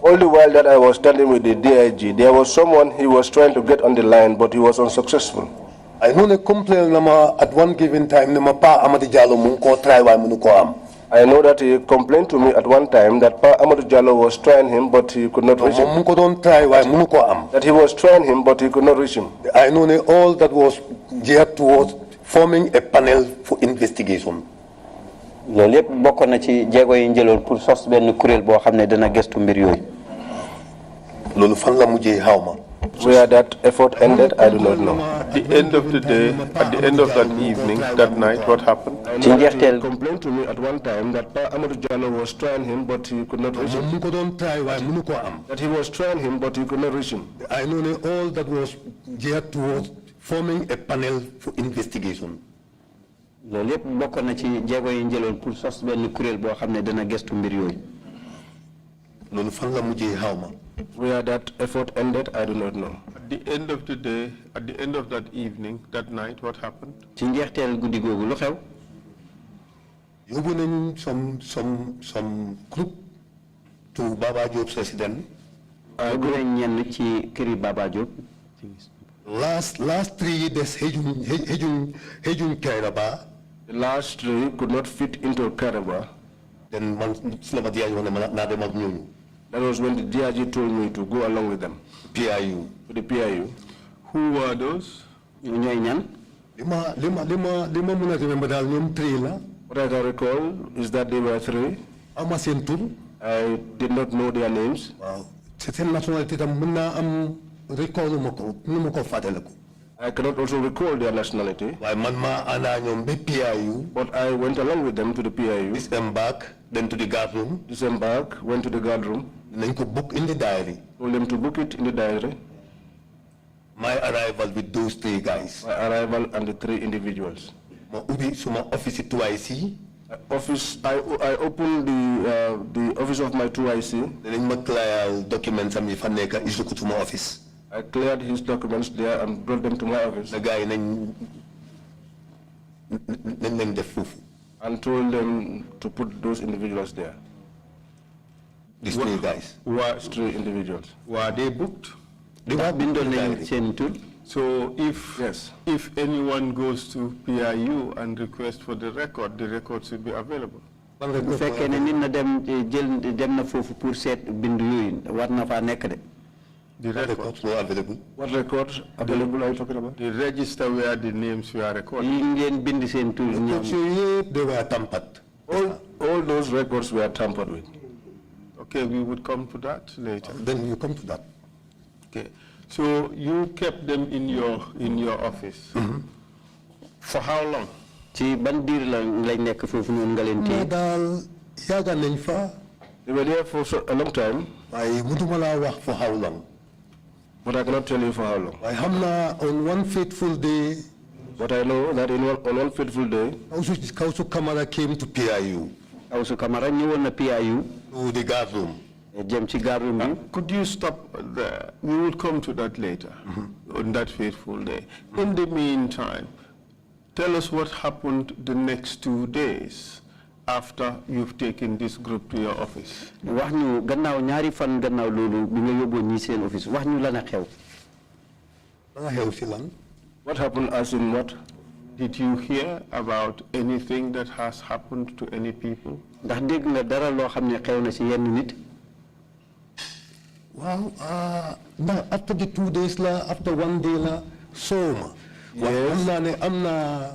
All the while that I was standing with the DIG, there was someone he was trying to get on the line, but he was unsuccessful. I know the complaint at one given time nama pa Amadi Jallo mun ko try why munu ko am. I know that he complained to me at one time that Pa Amadou Jallo was trying him, but he could not reach him. That he was trying him, but he could not reach him. I know all that was geared towards forming a panel for investigation. We are that effort ended, I do not know. At the end of the day, at the end of that evening, that night, what happened? He complained to me at one time that Pa Amadou Jallo was trying him, but he could not reach him. That he was trying him, but he could not reach him. I know all that was geared towards forming a panel for investigation. We are that effort ended, I do not know. At the end of the day, at the end of that evening, that night, what happened? Some group to Baba Job's residence. Last 3 days, Hejun Kairaba. The last 3 could not fit into Kairaba. Then that was when the DIG told me to go along with them. PIU. To the PIU. Who were those? What I can recall is that there were 3. I did not know their names. I cannot also recall their nationality. But I went along with them to the PIU. Disembark, then to the guard room. Disembark, went to the guard room. Then could book in the diary. Told them to book it in the diary. My arrival with those 3 guys. My arrival and the 3 individuals. My office 2IC. Office. I opened the office of my 2IC. Then I clear documents and if I issue to my office. I cleared his documents there and brought them to my office. The guy and told them to put those individuals there. These 3 guys. Were 3 individuals. Were they booked? They were booked. So if anyone goes to PIU and requests for the record should be available. The records were available. What records available are you talking about? The register where the names were recorded. They were tampered. All those records were tampered with. Okay, we would come to that later. Then you come to that. Okay. So you kept them in your office. For how long? They were there for a long time. For how long? But I cannot tell you for how long. On one fateful day. But I know that on one fateful day, Kausu Kamara came to PIU. Kausu Kamara knew on the PIU. To the guard room. Could you stop there? We will come to that later, on that fateful day. In the meantime, tell us what happened the next 2 days after you've taken this group to your office. Wax ñu gannaaw ñaari fan gannaaw loolu bi nga yóbboo ñi seen office wax ñu lan a xew. What happened as in what? Did you hear about anything that has happened to any people? Ndax dégg nga dara loo xam ne xew na ci yenn nit. Well, after the 2 days, after 1 day, so I'm a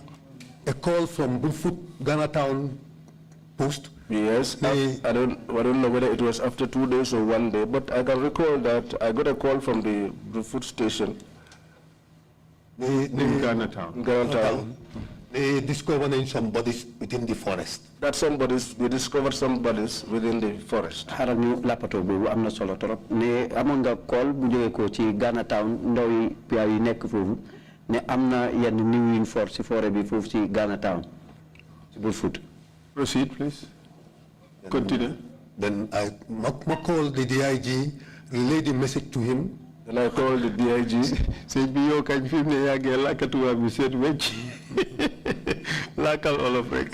call from Bulfoot, Ghana Town Post. Yes, I don't know whether it was after 2 days or 1 day, but I can recall that I got a call from the Bulfoot station. In Ghana Town. They discovered some bodies within the forest. They discovered some bodies within the forest. Haram ñu lapato bobu amna solo torop ne amon nga call bu joge ko ci Ghana Town ndaw yi pia yi nek fofu ne amna yenn niw yin for ci forêt bi fofu ci Ghana Town ci Bulfoot. Proceed, please. Continue. Then I called the DIG, relayed the message to him. Then I called the DIG. Said biyo kan film ne ya ge lakatu wa said which lakal all of it.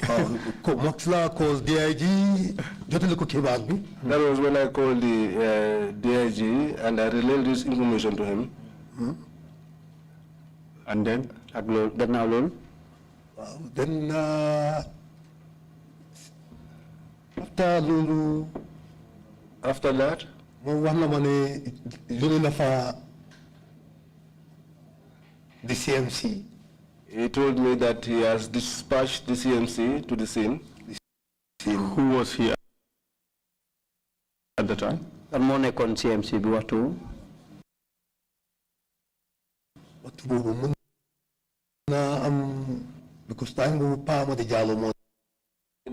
Moxla calls DIG. That was when I called the DIG and I relayed this information to him. And then? Then after Lulu, after that, the CMC. He told me that he has dispatched the CMC to the scene. Who was here at the time? CMC bi waxtu because time Palma de Jalo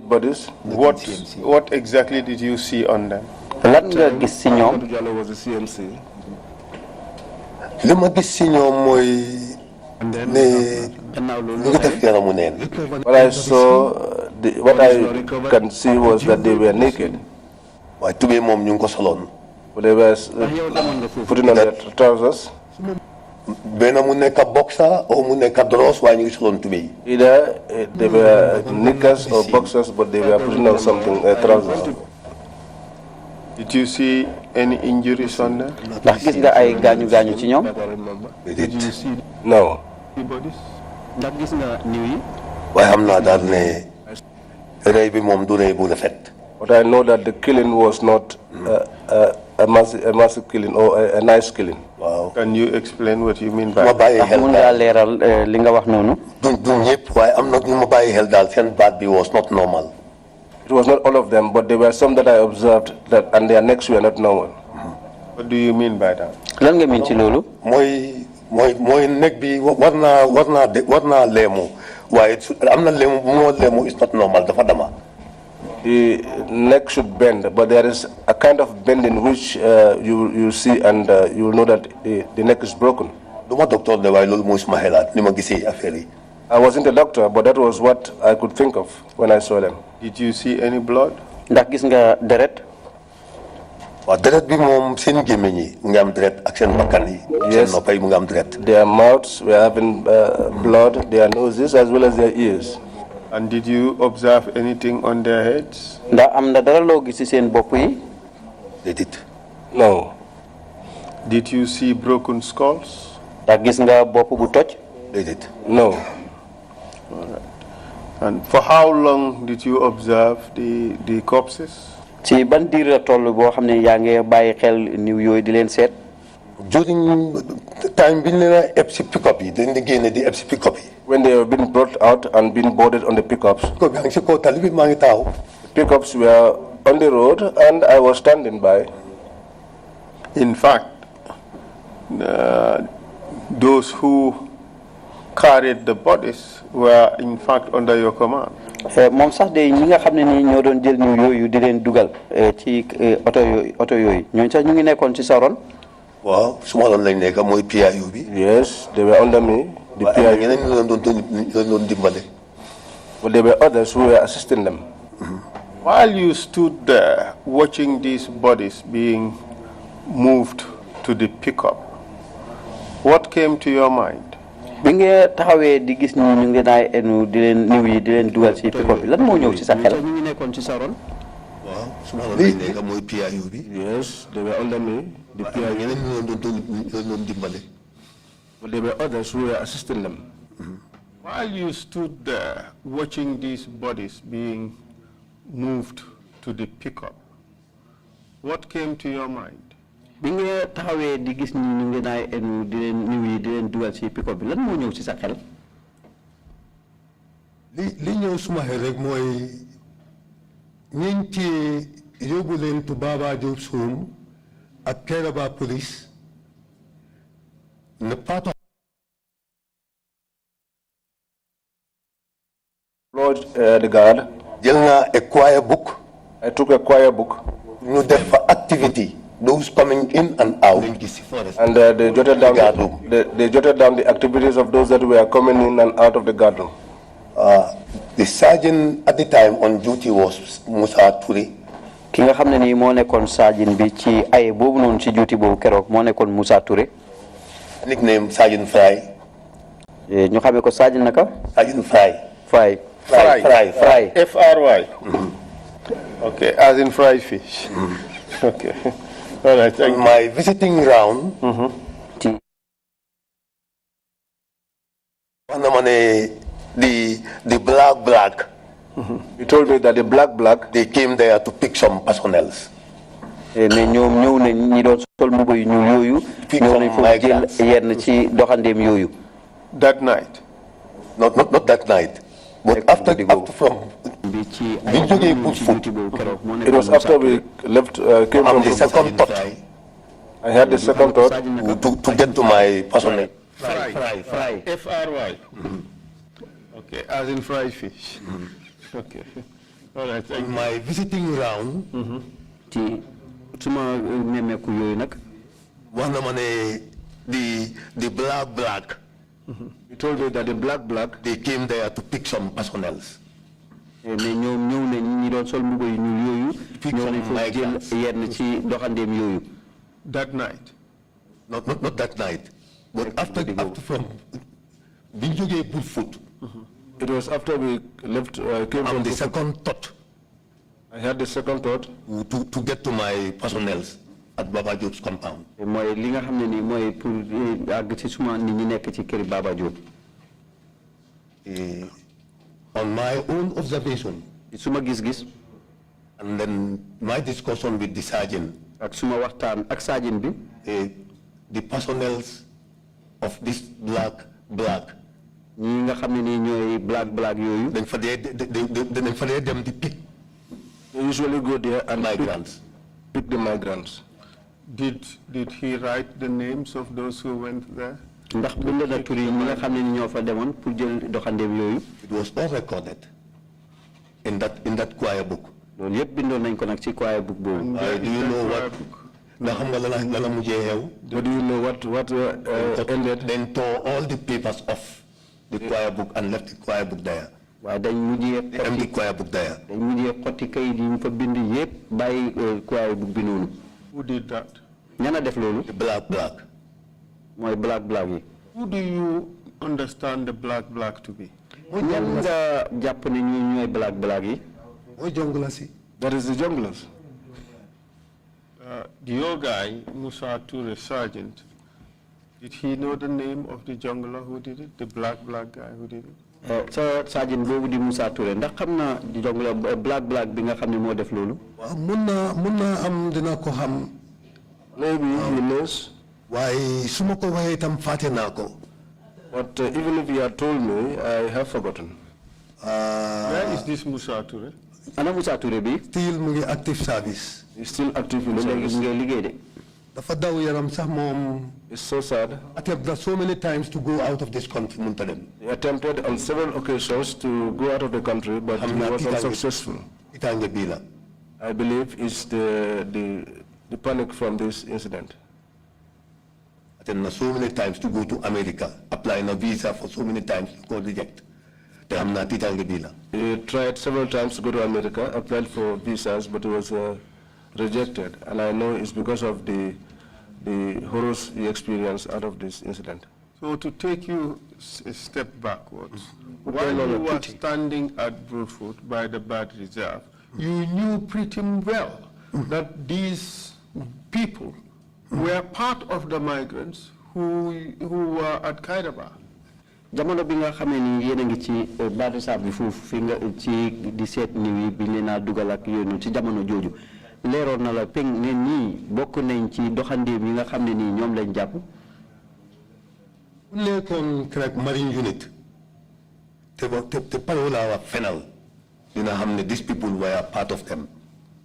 bodies. What exactly did you see on them? lan nga gis ci ñoom was the CMC. Lima gis ci ñoom moy what I saw, what I can see was that they were naked. But they were putting on their trousers. Boxer or either they were knickers or boxers, but they were putting on something, trousers. Did you see any injuries on them? Did you see no. Bodies? Why am not that But I know that the killing was not a massive killing or a nice killing. Wow. Can you explain what you mean by that? Was not normal. It was not all of them, but there were some that I observed that and their necks were not normal. What do you mean by that? Moy neck bi warna lemu waye amna lemu is not normal dafa dama. The neck should bend, but there is a kind of bend in which you see and you will know that the neck is broken. I wasn't a doctor, but that was what I could think of when I saw them. Did you see any blood? Yes, their mouths were having blood, their noses as well as their ears. And did you observe anything on their heads? They did. No. Did you see broken skulls? They did. No. All right. And for how long did you observe the corpses? During the time when they have been brought out and been boarded on the pickups, the pickups were on the road and I was standing by. In fact, those who carried the bodies were in fact under your command. Mom sax de ñi nga xamné ni ñoo doon jël ñu yoyu di leen dugal ci auto yoyu ñoo sax ñu ngi nekkon ci saron. Waaw suma doon lañ nekk moy PIU bi. Yes, they were under me. The PIU ñeneen ñu doon dimbalé. But there were others who were assisting them. While you stood there watching these bodies being moved to the pickup, what came to your mind? Bi nga taxawé di gis ñu ngi day enu di leen niw yi di leen dugal ci pickup bi lan mo ñew ci sa xel? Ñu ngi nekkon ci saron. Waaw suma doon lañ nekk moy PIU bi. Yes, they were under me. The PIU ñeneen ñu doon dimbalé. But there were others who were assisting them. While you stood there watching these bodies being moved to the pickup, what came to your mind? bi nga taxawee di gis ni ñu ngi naay enu di leen dugal ci pick-up bi lan moo ñëw ci sa xel li ñëw suma xel rek mooy ñiñ ci yóbbu leen to Baba Job's home ak Kairaba police ne part of Lodge the guard. jël naa a choir book. I took a choir book. ñu def fa activity. Those coming in and out. And they jotted down the activities of those that were coming in and out of the garden. The sergeant at the time on duty was Musa Toure. ki nga xam ne nii moo nekkoon sergeant bi ci ay boobu noonu ci duty boobu keroog moo nekkoon Musa Touré. Nickname Sergeant Fry. ñu xamee ko sergeant naka. Sergeant Fry. Fry. F-R-Y. Okay, as in fried fish. Okay. All right. On my visiting round, the black. He told me that the black, they came there to pick some personnels. ne ñoom ñëw nañ ñi doon sol mbubb yu ñuul yooyu ñëw nañ foofu jël yenn ci doxandeem yooyu. That night. Not that night. But after from it was after we left, came from the second thought. I had the second thought to get to my personnel. Fry. F-R-Y. Okay, as in fried fish. Okay. All right. On my visiting round, suma nemeku yooyu nag. wax na ma ne the black. He told me that the black, they came there to pick some personnels. ne ñoom ñëw nañ ñi doon sol mbubb yu ñuul yooyu ñëw nañ foofu jël yenn ci doxandeem yooyu. That night. Not that night. But after from Binjoge put foot. It was after we left, came from the second thought. I had the second thought to get to my personnels at Baba Job's compound. mooy li nga xam ne nii mooy pour àgg ci suma nit ñi nekk ci kër Baba Job. On my own observation. suma gis-gis. And then my discussion with the sergeant. ak suma waxtaan ak sergeant bi. The personnels of this black. ñi nga xam ne nii ñooy black yooyu. dañ fa dee dem di pick. They usually go there and migrants. Pick the migrants. Did he write the names of those who went there? ndax bind na tur yi ñi nga xam ne ni ñoo fa demoon pour jël doxandeem yooyu. It was all recorded in that choir book. loolu yëpp bindoon nañ ko nag ci choir book boobu. Do you know what? ndax xam nga la mujjee xew. But do you know what ended? Then tore all the papers off the choir book and left the choir book there. waaye dañ mujjee empty choir book there. dañ mujjee xotti kayit yi ñu fa bind yëpp bàyyi choir book bi noonu. Who did that? ñana def loolu. The black. mooy black yi. Who do you understand the black to be? ñan nga jàpp ne ñooy black yi. mooy jongla si. That is the junglers. Your guy, Musa Toure, sergeant, did he know the name of the jungler who did it? The black guy who did it? sa sergeant boobu di Musa Touré ndax xam na di jongler black bi nga xam ne moo def loolu. waaw mun naa am dina ko xam. Maybe he knows. waaye su ma ko waxee itam fàtte naa ko. But even if he had told me, I have forgotten. Where is this Musa Toure? ana Musa Touré bi. Still mu ngi active service. He's still active in service. ngay liggéey de. dafa daw yaram sax moom. It's so sad. Attempted so many times to go out of this country mënut a dem. He attempted on several occasions to go out of the country, but he was unsuccessful. Itaange bii la. I believe it's the panic from this incident. Attempted so many times to go to America, applying a visa for so many times, got rejected. Te am naa tiitaange bii la. He tried several times to go to America, applied for visas, but it was rejected. And I know it's because of the horrors he experienced out of this incident. So to take you a step backwards, while you were standing at Broadfoot by the bird reserve, you knew pretty well that these people were part of the migrants who were at Kairaba. jamono bi nga xamee ni yéen a ngi ci bird reserve bi foofu fi nga ci di seet niw yi bi leen a dugal ak yooyu ci jamono jooju leeroon na la peng ne nii bokk nañ ci doxandeem yi nga xam ne nii ñoom lañ jàpp. bu nekkoon CREC marine unit te parola wa fenal dina xam ne these people were part of them.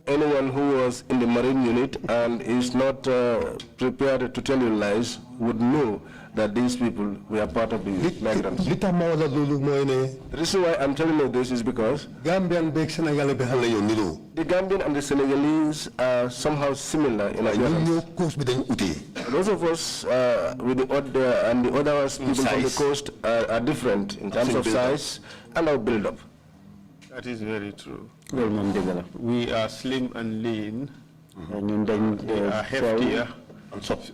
Anyone who was in the Marine unit and is not prepared to tell you lies would know that these people were part of the migrants. The reason why I'm telling you this is because the Gambian and the Senegalese are somehow similar in appearance. Those of us with the other people from the coast are different in terms of size and our build-up. That is very true. We are slim and lean. They are heftier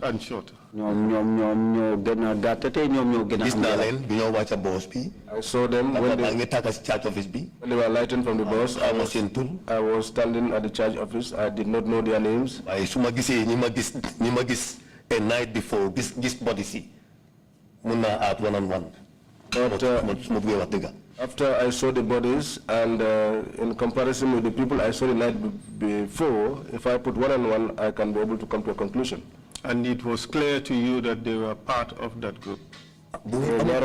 and shorter. I saw them when they were lightened from the bus. I was standing at the charge office. I did not know their names. A night before this body muna at one-on-one. After I saw the bodies and in comparison with the people I saw the night before, if I put one-on-one, I can be able to come to a conclusion. And it was clear to you that they were part of that group. There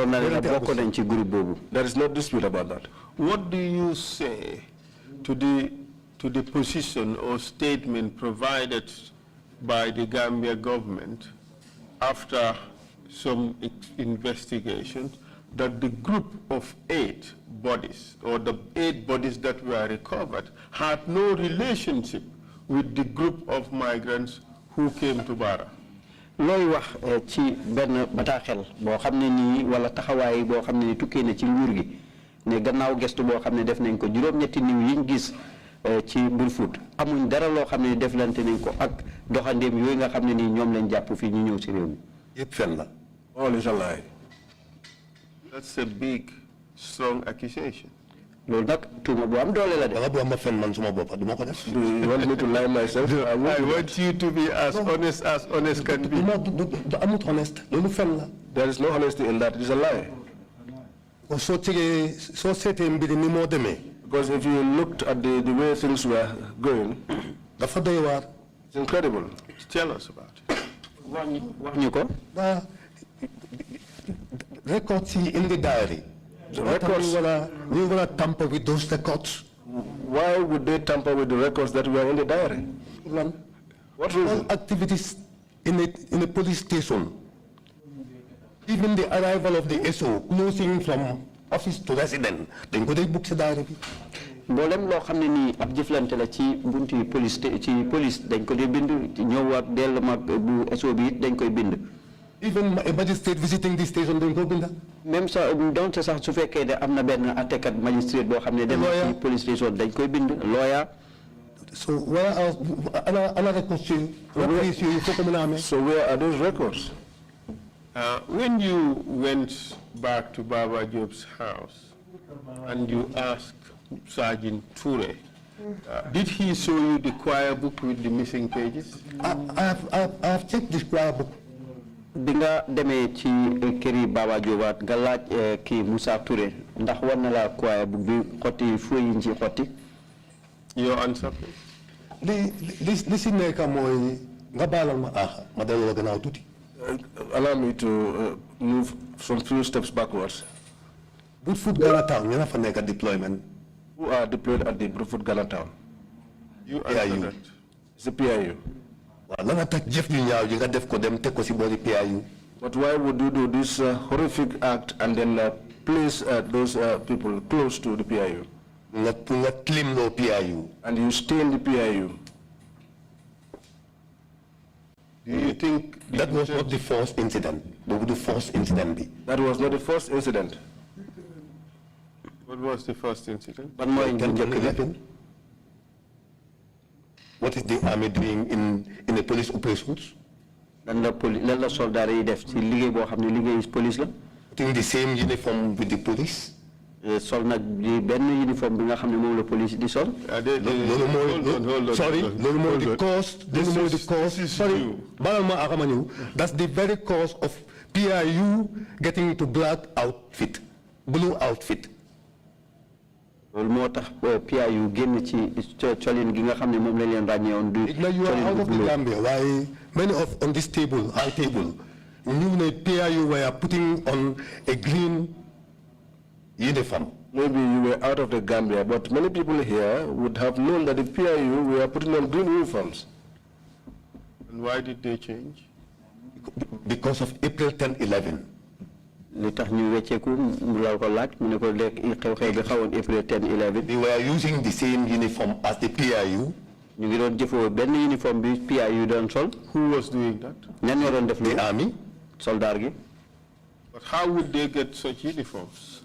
is no dispute about that. What do you say to the position or statement provided by the Gambia government after some investigation that the group of 8 bodies, or the 8 bodies that were recovered, had no relationship with the group of migrants who came to Bara? Loy wax ci ben bataxel bo xamne ni wala taxaway bo xamne ni tuké na ci nguur gi ne gannaaw gestu bo xamne def nañ ko juroom ñetti niw yiñ gis ci Brufut amuñ dara lo xamne deflante nañ ko ak doxandem yoy nga xamne ni ñom lañ japp fi ñu ñew ci réew mi yépp fen la. All is a lie. That's a big, strong accusation. Lool nak tuma bu am doole la de. Wala bu am fen man suma bop duma ko def. Do you want me to lie myself? I want you to be as honest can be. Amut honest. Lolu fen la. There is no honesty in that. It is a lie. So sété mbiri ni mo démé. Because if you looked at the way things were going, dafa doy war. It's incredible. Tell us about it. Wax ñu ko. Records in the diary. The records. We will tamper with those records. Why would they tamper with the records that were in the diary? What reason? All activities in a police station. Even the arrival of the SO, closing from office to resident. Then go to book the diary. Mbolem lo xamne ni ab jëflante la ci bunti police dañ ko dé bind ñëw ak del mak bu SO bi dañ koy bind. Even a magistrate visiting the station dañ ko binda. Même ça donc sax su fekkee de amna ben attekat magistrate bo xamne dem ci police station dañ koy bind lawyer. So where are another question? So where are those records? When you went back to Baba Job's house and you asked Sergeant Toure, did he show you the choir book with the missing pages? I have checked this choir book. Binga demé ci kéri Baba Jobat nga laaj ki Moussa Touré ndax war na la choir book bi xoti feuy yi ci xoti. Your answer? Li si nekk mooy nga baalal ma ma delloo gannaaw tuuti. Allow me to move some few steps backwards. Brufut Ghana Town, ñu fa nekk deployment. Who are deployed at the Brufut Ghana Town? You answer that. It's the PIU. Waaw lan tax jëf yu ñaaw yi nga def ko dem teg ko si boori PIU. But why would you do this horrific act and then place those people close to the PIU? Nga claim no PIU. And you stay in the PIU. Do you think that was not the first incident? The first incident be? That was not the first incident. What was the first incident? What is the army doing in the police operations? Lan la soldat yi def ci liggéey boo xam ne liggéey police la. Putting the same uniform with the police. Sol nag di benn uniforme bi nga xam ne moom la police di sol. Sorry, loolu mooy the cause. Sorry, balal ma akama ñëw. That's the very cause of PIU getting into black outfit, blue outfit. loolu moo tax PIU génn ci colin gi nga xam ne moom lañ leen ràññee woon du you are out of the Gambia. Why many of on this table, high table, knew that PIU were putting on a green uniform. Maybe you were out of the Gambia, but many people here would have known that the PIU were putting on green uniforms. And why did they change? Because of April 10, 11. li tax ñu wecceeku mu la ko laaj mu ne ko xew-xew bi xawoon April 10 11. They were using the same uniform as the PIU. ñu ngi doon jëfoo benn uniforme bi PIU doon sol. Who was doing that? ñan ñoo doon def loolu? The army. Soldaar gi. But how would they get such uniforms?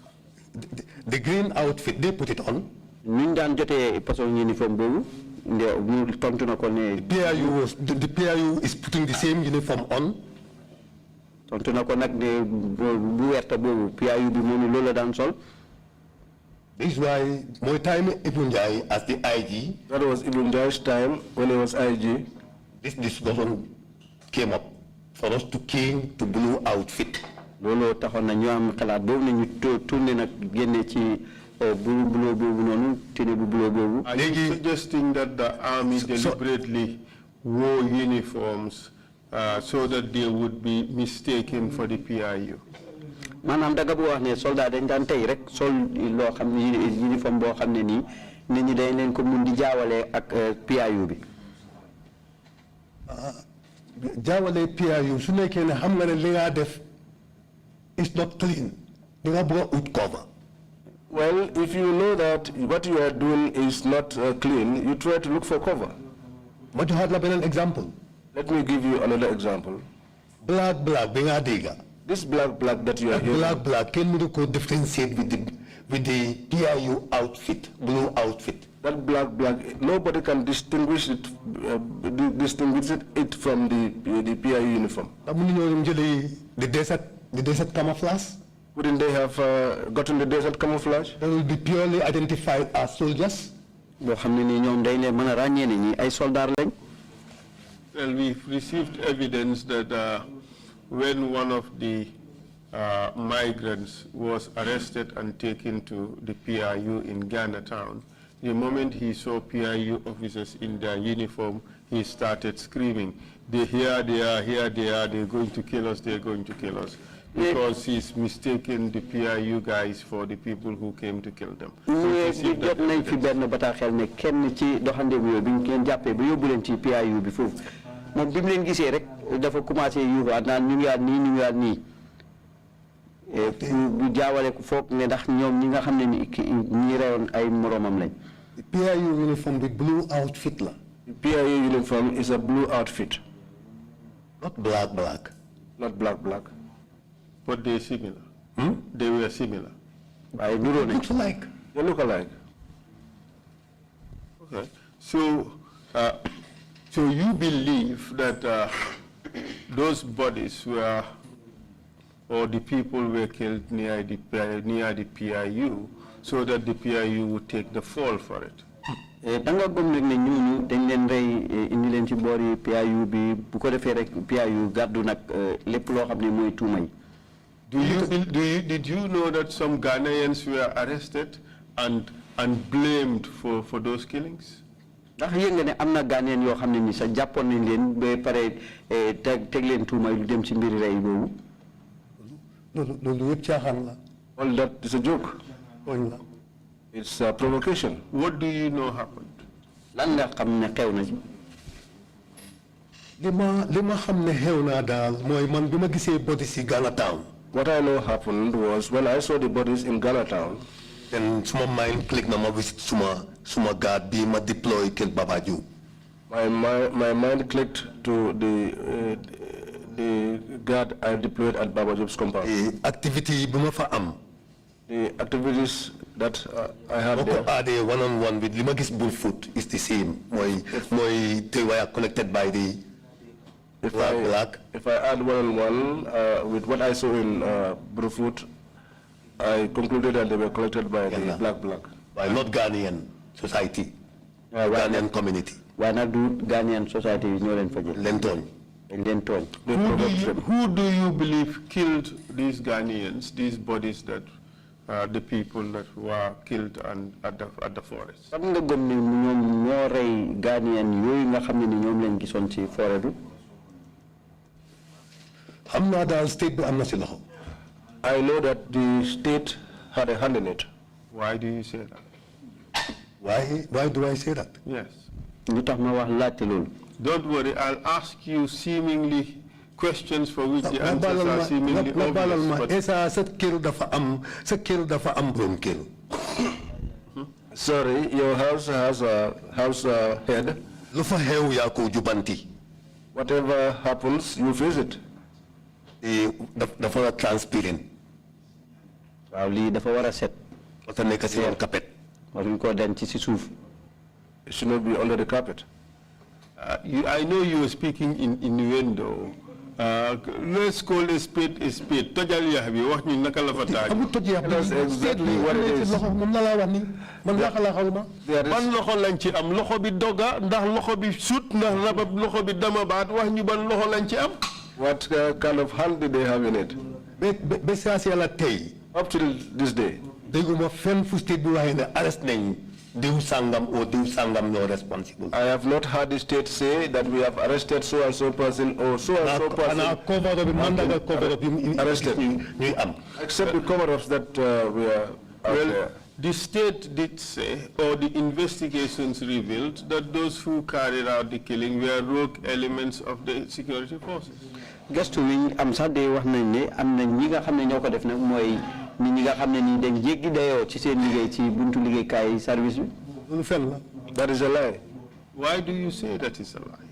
The green outfit, they put it on. ñu daan jotee façon uniforme boobu mu tontu na ko ne. The PIU is putting the same uniform on. tontu na ko nag ne bu werta boobu PIU bi moom loolu la daan sol. This is why my time Ibn Jai as the IG. That was Ibn Jai's time when he was IG. This discussion came up for us to change to blue outfit. loolu taxoon na ñu am xalaat boobu ne ñu tourné nag génne ci bulo boobu noonu tenue bu bulo boobu. Are you suggesting that the army deliberately wore uniforms so that they would be mistaken for the PIU? maanaam da nga bu wax ne soldat dañ daan tey rek sol loo xam ne uniforme boo xam ne nii nit ñi dañ leen ko mun di jaawale ak PIU bi. jaawale PIU su nekkee ne xam nga ne li nga def is not clean. Di nga bëgg ut cover. Well, if you know that what you are doing is not clean, you try to look for cover. But you have an example. Let me give you another example. Black, bi nga dégga. This black that you are hearing. Black, can you go differentiate with the PIU outfit, blue outfit? That black, nobody can distinguish it from the PIU uniform. The desert camouflage? Wouldn't they have gotten the desert camouflage? They will be purely identified as soldiers. Well, we've received evidence that when one of the migrants was arrested and taken to the PIU in Ghana town, the moment he saw PIU officers in their uniform, he started screaming, here they are, they're going to kill us, they're going to kill us. Because he's mistaken the PIU guys for the people who came to kill them. The PIU uniform, the blue outfit. The PIU uniform is a blue outfit. Not black. Not black. But they're similar. They were similar. They look alike. They look alike. Okay. So, so you believe that those bodies were, or the people were killed near the PIU, so that the PIU would take the fall for it? Danga gom nek ne ñooñu dañ leen rey indi leen ci boori PIU bi bu ko defee rek PIU gàddu nag lépp loo xam ne mooy tuuma yi. Did you know that some Ghanaians were arrested and blamed for those killings? Ndax yëg nga ne am na Ghanaian yoo xam ne ni sax jàppoon nañ leen ba pare teg leen tuuma lu dem ci mbiri rey boobu. Loolu yëpp caaxaan la. All that is a joke. It's a provocation. What do you know happened? Lan nga xam ne xew na ci. Li ma xam ne xew na daal mooy man bi ma gisee body si Ghana town. What I know happened was when I saw the bodies in Ghana town. Then suma mind click na ma visit suma guard bi ma deploy Kel Baba Diop. My mind clicked to the guard I deployed at Baba Diop's compound. The activity bi ma fa am. The activities that I had there. One-on-one with Limagis Bullfoot is the same. They were collected by the black. If I add one-on-one with what I saw in Bullfoot, I concluded that they were collected by the black. By not Ghanaian society, Ghanaian community. Why not do Ghanaian society is no Lenton. Who do you believe killed these Ghanaians, these bodies that the people that were killed at the forest. Xam nga gëm ne ñoom ñoo rey Ghanaian yooyu nga xam ne ni ñoom lañ gisoon ci forêt bi. xam naa daal state bi am na si loxo. I know that the state had a hand in it. Why do you say that? Why do I say that? Yes. Lu tax ma wax laajte loolu. Don't worry, I'll ask you seemingly questions for which the answers are seemingly obvious. But Esa sa kër dafa am borom kër. Sorry, your house has a house head. Lu fa xew yaa ko jubanti. Whatever happens, you face it. Dafa transparent. Waaw lii dafa war a set. Wata nekk si carpet. Waruñ ko denc ci suuf. It should not be under the carpet. I know you were speaking in innuendo. Let's call a spade a spade. Tojal yax bi wax ñu naka la fa taaj. That's exactly what it is. Moom la wax ni man naka la xawma. Ban loxo lañ ci am loxo bi doga ndax loxo bi sut ndax rabab loxo bi dama baat wax ñu ban loxo lañ ci am. What kind of hand did they have in it? Ba saa si yàlla tey. Up to this day. Dégguma fenn fu state bi waxee ne arrest nañ diw sangam or diw sangam no responsible. I have not heard the state say that we have arrested so and so person or so and so person. Arrested. Except the cover-ups that we are out there. The state did say, or the investigations revealed, that those who carried out the killing were rogue elements of the security forces. Gestu wi am sax de wax nañ ne am na ñi nga xam ne ñoo ko def nag mooy nit ñi nga xam ne ni dañ jéggi dayoo ci seen liggéey ci buntu liggéeykaay service bi. Loolu fen la. That is a lie. Why do you say that is a lie?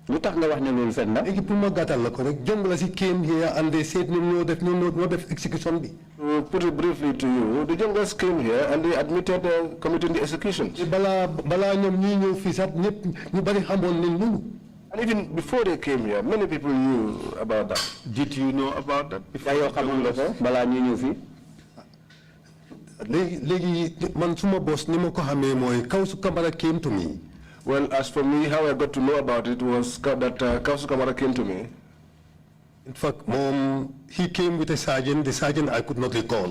Lu tax nga wax ne loolu fen la. Léegi pour ma gàttal la ko rek jong la si came here and they said ñoo def execution bi. To put it briefly to you, the Jongas came here and they admitted committing the executions. Balaa ñoom ñuy ñëw fii sax ñëpp ñu bari xamoon nañ loolu. And even before they came here, many people knew about that. Did you know about that before? Yoo xamoon nga ko balaa ñu ñëw fii. Léegi man suma boss ni ma ko xamee mooy Kawsu Kamara came to me. Well, as for me, how I got to know about it was that Kausu Kamara came to me. In fact, he came with a sergeant. The sergeant I could not recall.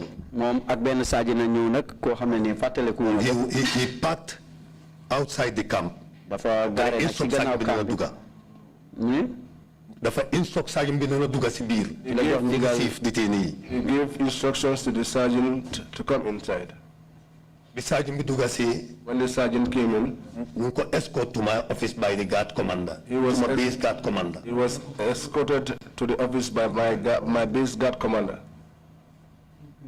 He parked outside the camp. He gave instructions to the sergeant to come inside. The sergeant when the sergeant came in, we got escorted to my office by the guard commander. He was my base guard commander. He was escorted to the office by my base guard commander.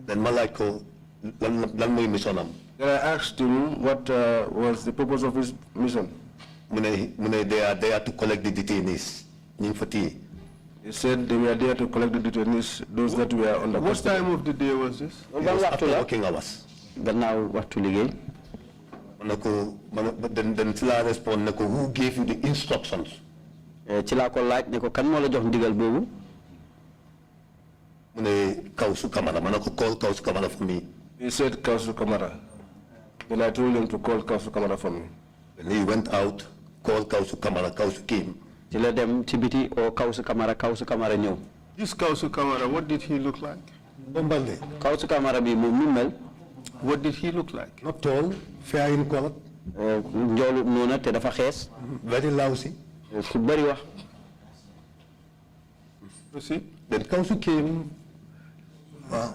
Then Malako, then I asked him what was the purpose of his mission. They are there to collect the detainees. He said they were there to collect the detainees, those that were under custody. What time of the day was this? It was after working hours. Gannaaw waxtu liggéey. Then ci laa respond ne ko who gave you the instructions? Ci laa ko laaj ne ko kan moo la jox ndigal boobu. Mu ne Kausu Kamara ma ne ko call Kausu Kamara for me. He said Kausu Kamara. Then I told him to call Kausu Kamara for me. Then he went out, called Kausu Kamara, Kausu came. Ci la dem ci biti oo Kausu Kamara ñëw. This Kausu Kamara, what did he look like? Bombande. Kausu Kamara bi moom nu mel. What did he look like? Not tall, fair in color. Njoolu noona te dafa xees. Very lousy. Ku bari wax. You see? Then Kausu came.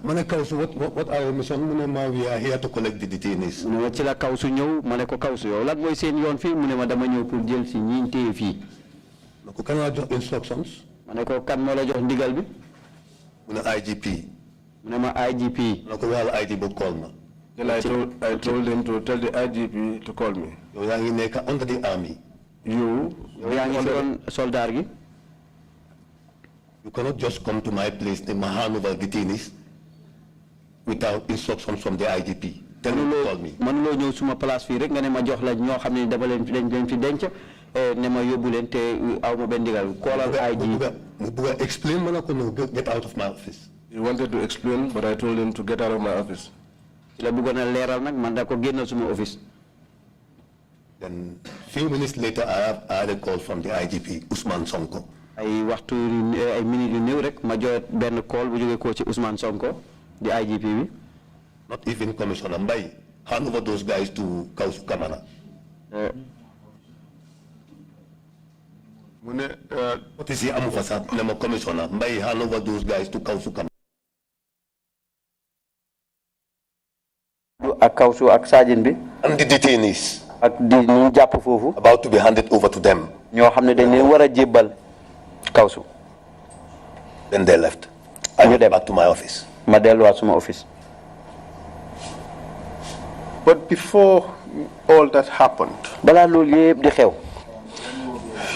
Mane Kausu, what are your mission? We are here to collect the detainees. Mu ne ci la Kausu ñëw ma ne ko Kausu yow lan mooy seen yoon fii mu ne ma dama ñëw pour jël si ñi téye fii. Ma ko kan la jox instructions? Ma ne ko kan moo la jox ndigal bi? Mu ne IGP. Mu ne ma IGP. Ma ko waxal IGP call ma. Then I told him to tell the IGP to call me. You are under the army. You are soldier. You cannot just come to my place and hand over detainees without instructions from the IGP. Tell him to call me. Manuloo ñëw suma place fii rek nga ne ma jox la ñoo xam ne dama leen fi denc ne ma yóbbu leen te aw ma benn ndigal. Callal IGP. Mu bëgg explain ma ne ko no get out of my office. He wanted to explain, but I told him to get out of my office. La bëggoon a leeral nag man da ko génnal suma office. Then few minutes later I had a call from the IGP, Ousmane Sonko. Ay waxtu ay minute yu néew rek ma jot benn call bu jógee ko ci Ousmane Sonko di IGP bi. Not even Commissioner Mbye. Hand over those guys to Kausu Kamana. What is the Amufasa? Nama Commissioner Mbye, hand over those guys to Kausu Kamana. And the detainees about to be handed over to them. Then they left. I went back to my office. But before all that happened,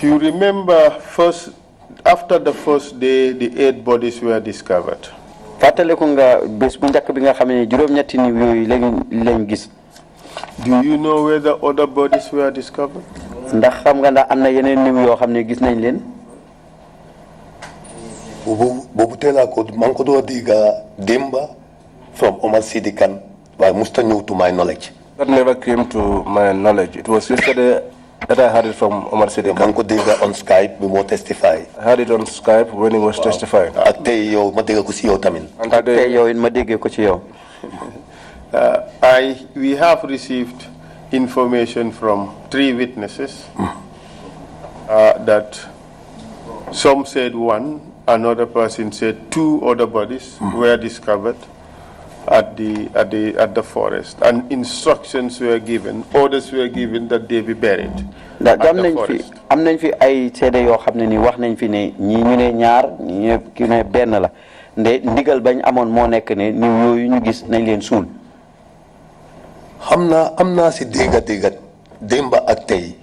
you remember after the first day, the 8 bodies were discovered. Do you know where the other bodies were discovered? Bobutela ko mankodo diga Demba from Omar Sidikan by Mustanyu to my knowledge. That never came to my knowledge. It was yesterday that I heard it from Omar Sidikan. Manko diga on Skype we will testify. I heard it on Skype when he was testifying. Akte yo madiga kusiyo tamin. We have received information from 3 witnesses that some said 1, another person said 2 other bodies were discovered at the forest, and instructions were given, orders were given that they be buried at the forest. Amna si diga Demba Aktei.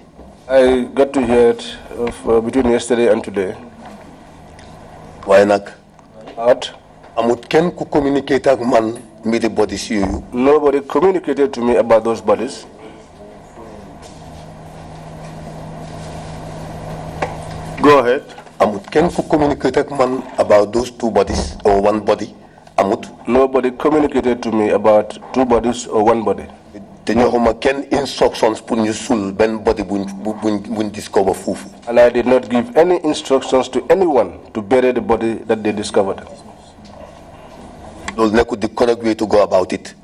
I got to hear it between yesterday and today. Why not? What? Amut ken ku communicate ak man mi the bodies you. Nobody communicated to me about those bodies. Go ahead. Amut ken ku communicate ak man about those 2 bodies or 1 body. Amut. Nobody communicated to me about 2 bodies or 1 body. Ken instructions put you sul ben body bun discover fufu. And I did not give any instructions to anyone to bury the body that they discovered. The correct way to go about it.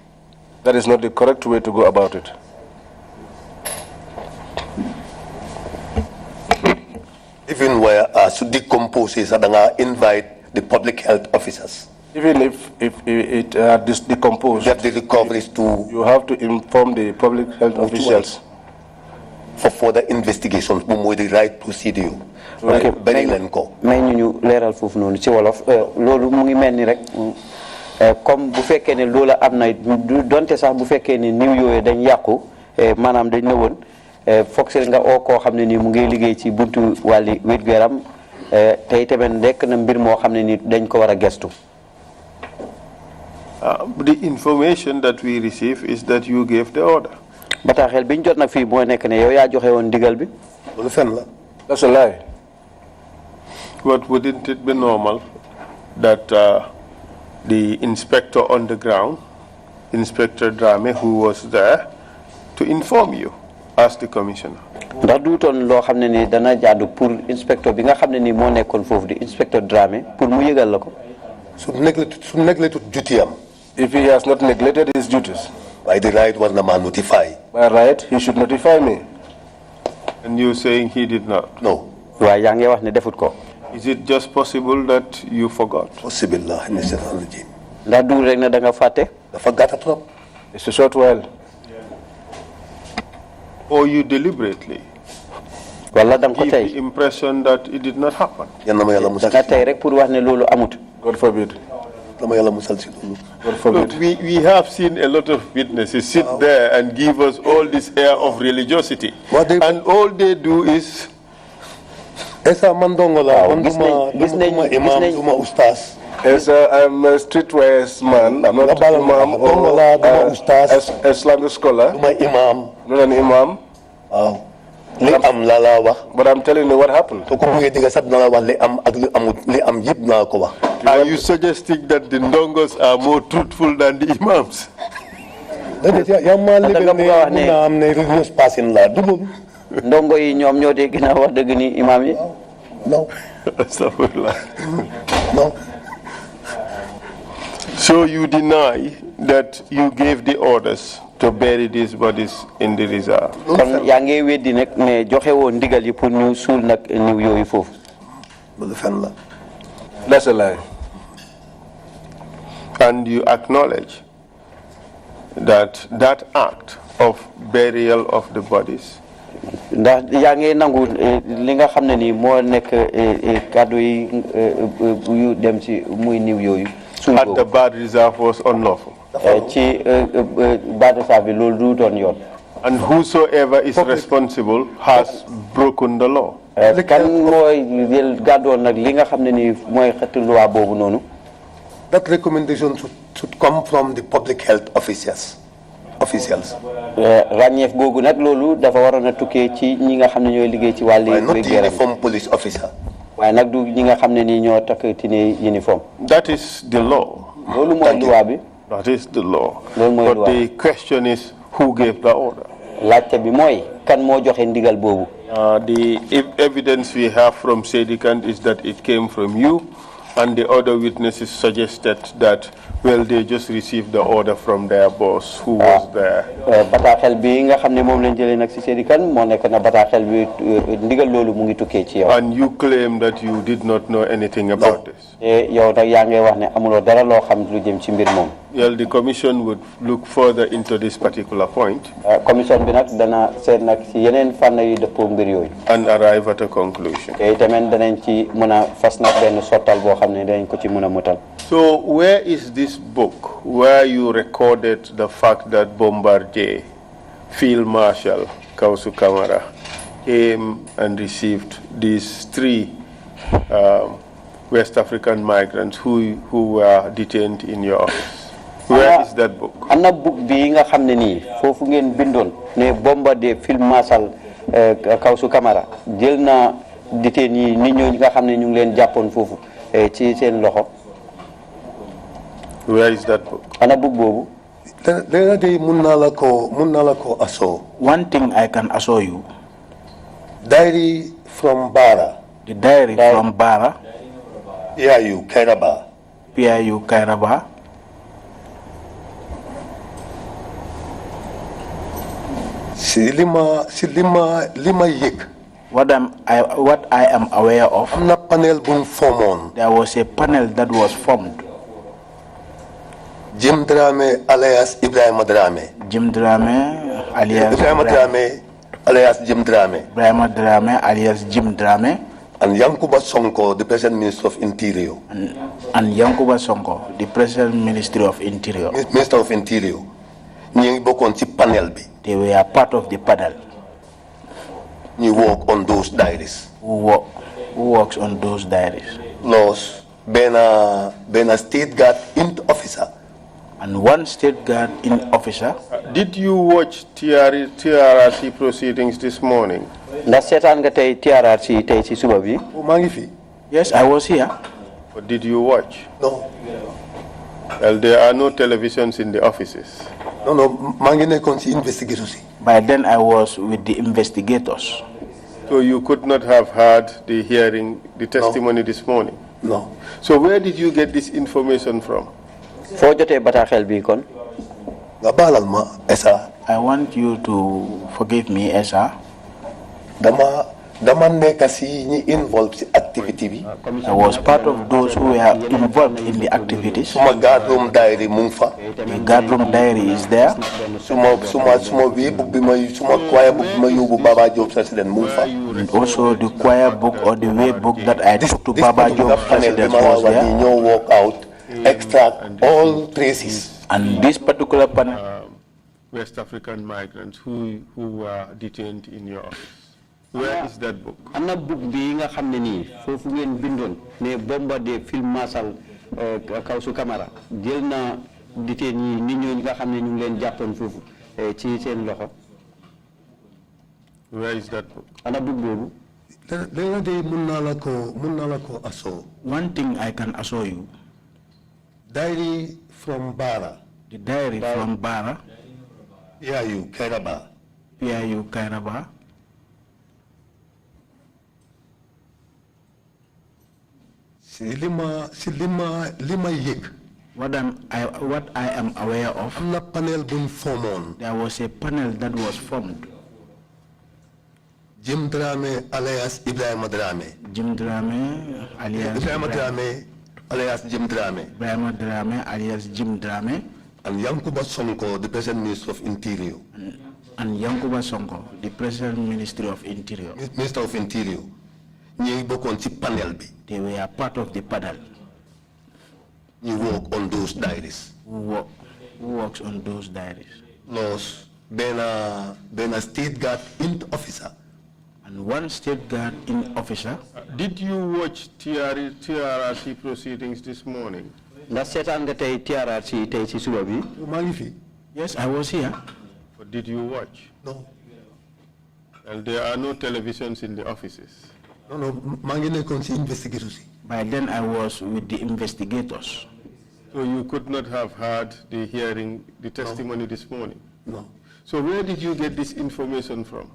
That is not the correct way to go about it. Even where to decompose is invite the public health officers. Even if it decomposed, get the recoveries to. You have to inform the public health officials for further investigations. The right procedure. Okay. May ñu leral fofu nonu ci wolof lolu mu ngi melni rek comme bu fekkee ne lolu amna donte sax bu fekkee ne niw yoy dañ yaqku manam dañ newon foxel nga o ko xamne ni mu ngi liggéey ci buntu wali wédgu yaram tay tamen nek na mbir mo xamne ni dañ ko wara gestu. The information that we receive is that you gave the order. Bataaxel biñ jot nak fi bo nek ne yow ya joxe won digal bi. That's a lie. But wouldn't it be normal that the inspector on the ground, Inspector Drame, who was there, to inform you as the commissioner? Ndax du ton lo xamne ni dana jaadu pour inspecteur bi nga xamne ni mo nekkon fofu di Inspector Drame pour mu yegal lako. Su neglected duty am. If he has not neglected his duties, by the right was nama notify. By right, he should notify me. And you saying he did not? No. Wa ya ngi wax ne defut ko. Is it just possible that you forgot? Possible la ni setan ji. Da du rek na da nga faté? Dafa gata trop. It's a short while. Or you deliberately wala dang ko give tay the impression that it did not happen? Yanna ma yalla musal. Da tay rek pour wax ne lolu amut. God forbid. Look, we have seen a lot of witnesses sit there and give us all this air of religiosity. And all they do is... Esa mandongola, manduma imam, duma ustaz. Yes, I'm a streetwise man. I'm not imam or Islamic scholar. Duma imam. Not an imam. But I'm telling you what happened. Are you suggesting that the ndongos are more truthful than the imams? Ndongo yi ñom ñoo de gëna wax deug ni imam yi? No. Astaghfirullah. No. So you deny that you gave the orders to bury these bodies in the reserve? kon yaa ngi weddi nag ne joxe woon ndigal yi pour ñu suul nag niw yooyu foofu. That's a lie. And you acknowledge that that act of burial of the bodies ndax yaa ngi nangu li nga xam ne nii moo nekk kàddu yi yu dem ci muy niw yooyu. at the Bad Reserve was unlawful. ci Bad Reserve bi loolu du doon yoon. And whosoever is responsible has broken the law. kan mooy gàddoon nag li nga xam ne nii mooy xeetu loi boobu noonu. That recommendation should come from the public health officials. Ràññeef googu nag loolu dafa waroon a tukkee ci ñi nga xam ne ñooy liggéey ci wàllu. Not the uniform police officer. waaye nag du ñi nga xam ne nii ñoo takk tine uniforme. That is the law. loolu mooy loi bi. That is the law. loolu mooy loi. But the question is, who gave the order? laajte bi mooy kan moo joxe ndigal boobu. The evidence we have from Sedikant is that it came from you, and the other witnesses suggested that, well, they just received the order from their boss who was there. bataaxel bi nga xam ne moom lañ jëlee nag si Sedikant moo nekk na bataaxel bi ndigal loolu mu ngi tukkee ci yow. And you claim that you did not know anything about this. yow nag yaa ngi wax ne amuloo dara loo xam lu jëm ci mbir moom. Well, the commission would look further into this particular point. commission bi nag dana seet nag si yeneen fànn yu dëppoo mbir yooyu. And arrive at a conclusion. te tamit danañ ci mën a fas nag benn sottal boo xam ne danañ ko ci mën a mutal. So where is this book where you recorded the fact that Bombardier, Field Marshal Kausu Kamara, came and received these 3 West African migrants who were detained in your office? Where is that book? Ana book bi nga xam ne nii foofu ngeen bindoon ne Bombardier Field Marshal Kausu Kamara jël na détenu yi nit ñooñu nga xam ne ñu ngi leen jàppoon foofu ci seen loxo. Where is that book? Ana book boobu. One thing I can assure you. Diary from Bara. The diary from Bara. PIU Kairaba. PIU Kairaba. Lima yek. What I am aware of. Panel bun formon. There was a panel that was formed. Jim Drame alias Ibrahim Drame. Jim Drame alias Ibrahim Drame alias Jim Drame. Ibrahim Drame alias Jim Drame. And Yankuba Sonko, the present Minister of Interior. And Yankuba Sonko, the present Ministry of Interior. Minister of Interior. Panel. They were part of the panel. You work on those diaries. Who works on those diaries? Los Bena State Guard in officer. And one State Guard in officer. Did you watch TRRC proceedings this morning? Yes, I was here. But did you watch? No. Well, there are no televisions in the offices. No, investigators. By then I was with the investigators. So you could not have heard the hearing, the testimony this morning? No. So where did you get this information from? I want you to forgive me, Esa. I was part of those who were involved in the activities. The guardroom diary The guardroom diary is there. And also the choir book or the way book that I took to Baba Job's president was there. Extract all traces. And this particular panel. West African migrants who were detained in your office. Where is that book? Ana book bi nga xamne ni fofu ngeen bindon ne Bombardier Field Marshal Kausu Kamara jël na détenu nit ñoo nga xamne ñu ngi leen jappon fofu ci seen loxo. Where is that book? Ana book bobu. One thing I can assure you. Diary from Bara. The diary from Bara. PIU Kairaba. PIU Kairaba. Lima yek. What I am aware of, am na panel buñ formoon. there was a panel that was formed. Jim Dramé alias Ibrahima Dramé. Jim Dramé alias Ibrahima Dramé alias Jim Dramé. Ibrahima Dramé alias Jim Dramé. And Yankuba Sonko, the present Minister of Interior. And Yankuba Sonko, the present Ministry of Interior. Minister of Interior. ñi bokkoon ci panel bi. They were part of the panel. You work on those diaries. Who works on those diaries? Plus, bena state guard in officer. And one state guard in officer. Did you watch TRRC proceedings this morning? TRRC Yes, I was here. But did you watch? No. And there are no televisions in the offices? No, mangi nekkoon ci investigators. By then I was with the investigators. So you could not have heard the hearing, the testimony this morning? No. So where did you get this information from?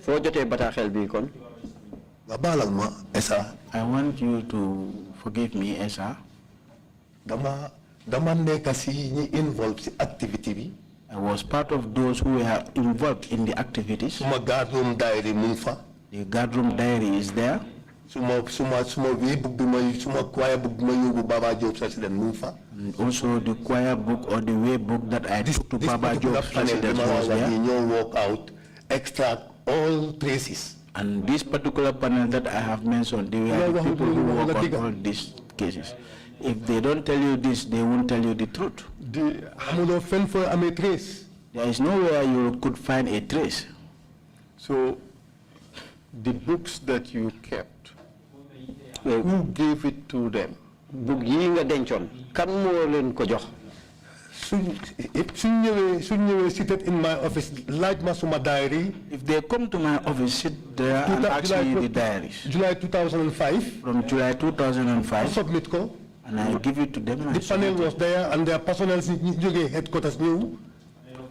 Foo jotee bataaxel bi kon? Nga baalal ma Essa. I want you to forgive me, Essa. Dama nekk ci ñi involved ci activity bi. I was part of those who were involved in the activities. Suma guard room diary mu ngi fa. The guard room diary is there. Suma way book bi ma suma choir book bi ma yóbbu Baba Jobe president mu ngi fa. And also the choir book or the way book that I took to Baba Jobe's president was there. You walk out, extract all traces. And this particular panel that I have mentioned, they were the people who work on all these cases. If they don't tell you this, they won't tell you the truth. Amuloo fen fo amee trace. There is nowhere you could find a trace. So the books that you kept, who gave it to them? Book yi nga dencoon kan moo leen ko jox? Suñ ñëwee seated in my office laaj ma suma diary. If they come to my office, sit there and ask me the diaries. July 2005. From July 2005. Submit ko. And I give it to them. The panel was there and their personnel headquarters knew.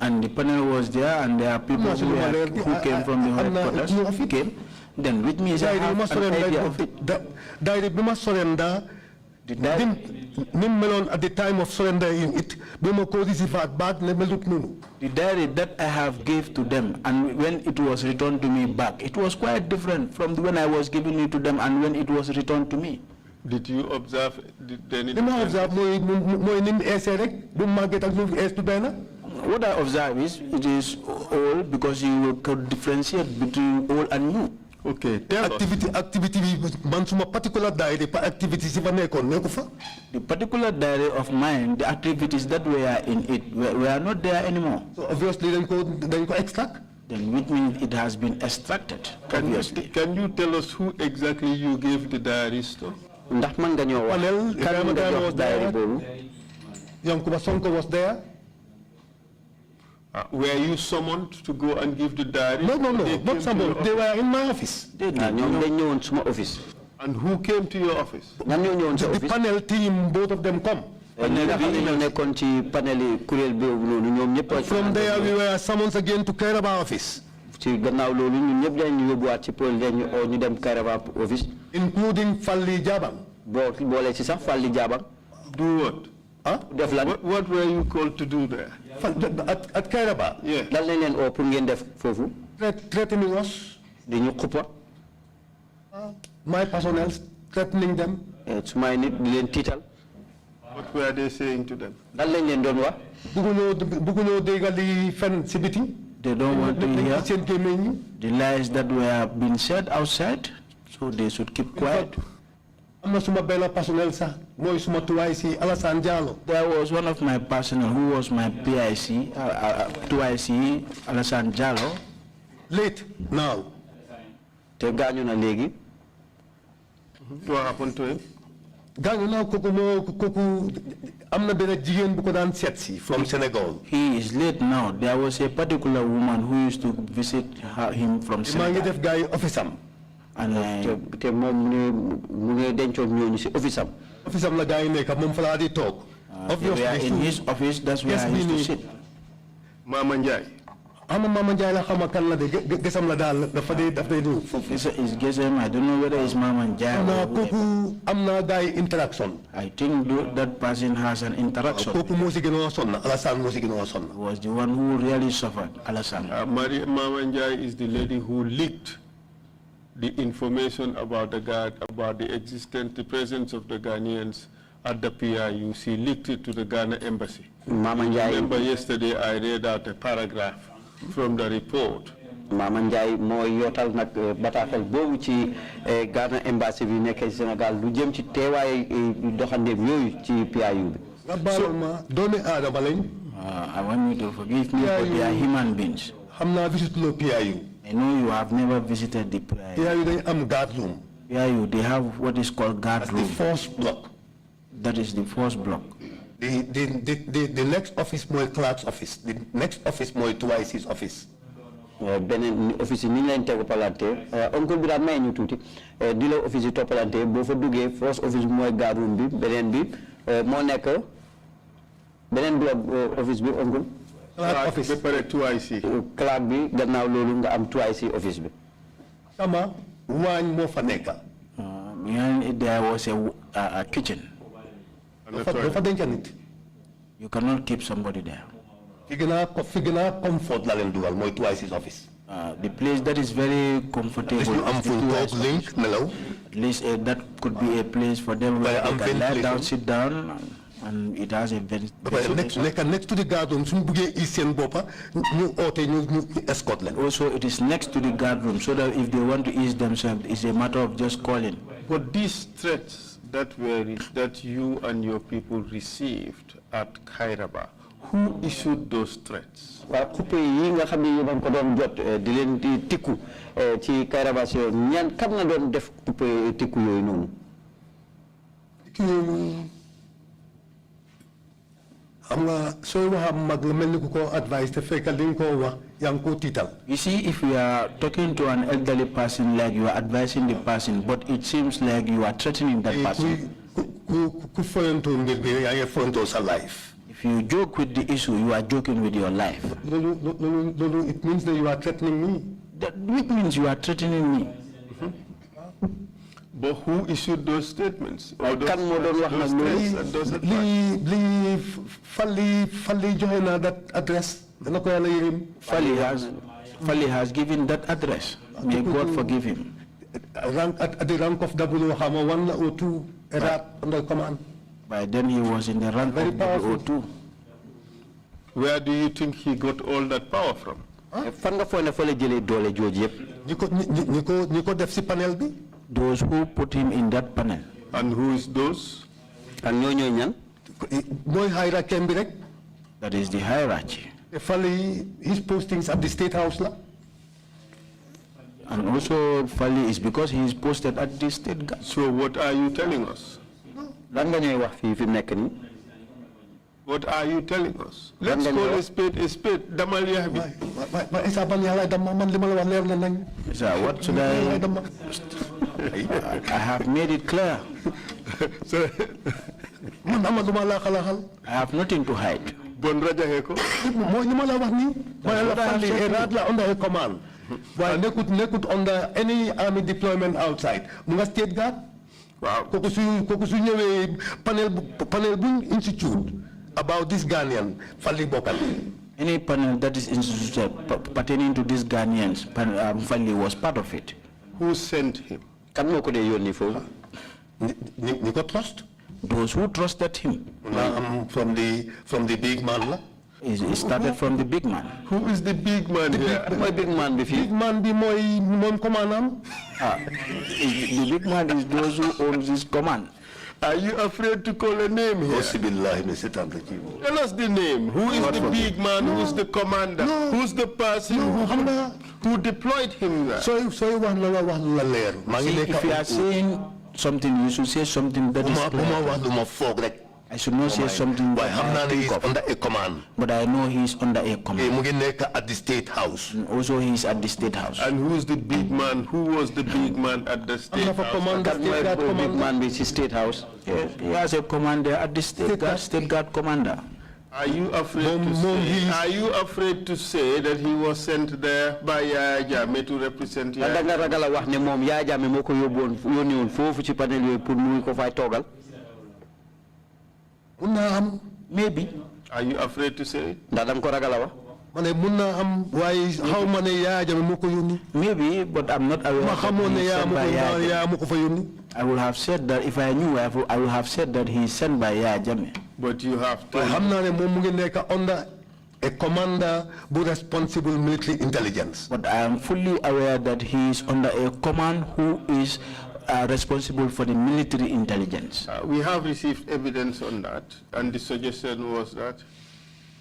And the panel was there and there are people who came from the headquarters came. Then which means I have an idea of it. Diary bima surrender. At the time of surrendering it, the diary that I have gave to them and when it was returned to me back, it was quite different from when I was giving it to them and when it was returned to me. Did you observe? What I observe is it is old because you could differentiate between old and new. Okay, activity particular diary activities the particular diary of mine, the activities that were in it were not there anymore. So obviously then go extract. Then which means it has been extracted. Can you tell us who exactly you gave the diaries to? Ndax man nga ñoo wax kan nga jox diary boobu? Yankuba Sonko was there. Were you summoned to go and give the diary? No, not summoned. They were in my office. They ñëwoon suma office. And who came to your office? ñan ñoo ñëwoon sa office? The panel team, both of them come. From there we were summoned again to Kairaba office. Including Falli Jabang. Do what? Huh? What were you called to do there? At Kairaba? Yeah. Threatening us. My personnel threatening them. What were they saying to them? They don't want to hear the lies that were being said outside, so they should keep quiet. There was one of my personnel who was my PIC, 2IC, Alassane Diallo. Late now. What happened to him? From Senegal. He is late now. There was a particular woman who used to visit him from Senegal. And obviously in his office, that's where I used to sit. Mama Njai. Mama Njai la xama kan la de gesam la dal dafa de ñew. Officer is Gesem. I don't know whether it's Mama Njai. Amna gaay interaction. I think that person has an interaction. Koku mo ci gëno sonna, Alassane mo ci gëno sonna. Was the one who really suffered, Alassane. Mama Njai is the lady who leaked the information about the existence, the presence of the Ghanaians at the PIU. She leaked it to the Ghana embassy. Mama Njai. Remember yesterday I read out a paragraph from the report. Mama Njai mo yotal nak bataxal bobu ci Ghana embassy bi nek ci Sénégal lu jëm ci téway doxandem yoyu ci PIU bi. I want you to forgive me, but they are human beings. I know you have never visited the PIU. Guard room. PIU, they have what is called guard room. The first block. That is the first block. The next office more clerk's office. The next office more twice's office. Benen office ni lañ tégo palante oncle bi da may ñu tuti di la office topalante bo fa duggé first office moy guard room bi benen bi mo nek benen block office bi oncle Clerk office be pare twice clerk bi gannaaw lolu nga am twice office bi sama wañ mo fa nekka there was a kitchen. You cannot keep somebody there. Comfort la len dugal moy twice his office. The place that is very comfortable. At least that could be a place for them where they can lie down, sit down, and it has a very next to the guard room. Escort them. Also, it is next to the guard room, so that if they want to ease themselves, it's a matter of just calling. But these threats that you and your people received at Kairaba, who issued those threats? Coupé yi nga xamni ñu ban ko doon jot di len di tikku ci Kairaba ñan kam na doon def coupé tikku yoy non You see, if you are talking to an elderly person, like you are advising the person, but it seems like you are threatening that person. If you joke with the issue, you are joking with your life. It means that you are threatening me. That means you are threatening me. But who issued those statements? Or those that address. Fali has given that address. May God forgive him. At the rank of 001 or 2 under command. By then he was in the rank of 002. Where do you think he got all that power from? Those who put him in that panel. And who is those? That is the hierarchy. His postings at the State House. And also Fali is because he is posted at the State Guard. So what are you telling us? What are you telling us? Let's call a spade a spade. What should I have made it clear. I have nothing to hide. Under any army deployment outside. State Guard. Wow. Panel institute about this Ghanaian Fali Bokal. Any panel that is instituted pertaining to these Ghanaians, Fali was part of it. Who sent him? Nico trust? Those who trusted him. From the big man. It started from the big man. Who is the big man here? My big man big man be my command. The big man is those who own this command. Are you afraid to call a name here? Tell us the name. Who is the big man? Who is the commander? Who's the person who deployed him there? See, if you are saying something, you should say something that is clear. I should not say something that I think of. Under a command. But I know he is under a command. At the State House. And also he is at the State House. And who is the big man? Who was the big man at the State House? Big man is State House. Yes, he has a commander at the State Guard commander. Are you afraid to say that he was sent there by Yaya Jammeh to represent Yaya? Nga ragala wax ne mom Yaya Jammeh moko yoni won fofu ci panel yoy pour muy ko fay togal. Maybe. Are you afraid to say it? Ndax dang ko ragala wax? Maybe, but I'm not aware that he's sent by Yaya Jammeh. I would have said that if I knew, I would have said that he is sent by Yaya Jammeh. But you have to. Under a commander who responsible military intelligence. But I am fully aware that he is under a command who is responsible for the military intelligence. We have received evidence on that, and the suggestion was that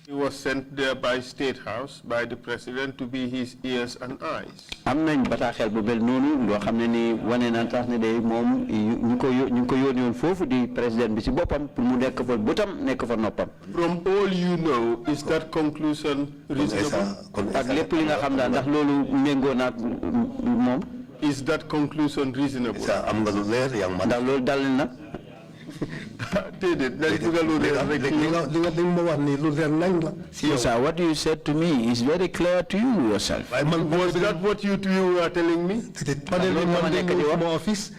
he was sent there by State House, by the President, to be his ears and eyes. Am nañ bataaxel bu mel noonu loo xam ne ni wane na tax ne day moom ñu ko yónni woon foofu di président bi ci boppam pour mu nekk fa bëtam nekk fa noppam. From all you know, is that conclusion reasonable? Ak lépp li nga xam daal ndax loolu méngoo naag moom. Is that conclusion reasonable? Am nga lu leer yang man. Ndax loolu dal na. Sir, what you said to me is very clear to you yourself. Was that what you were telling me? Office,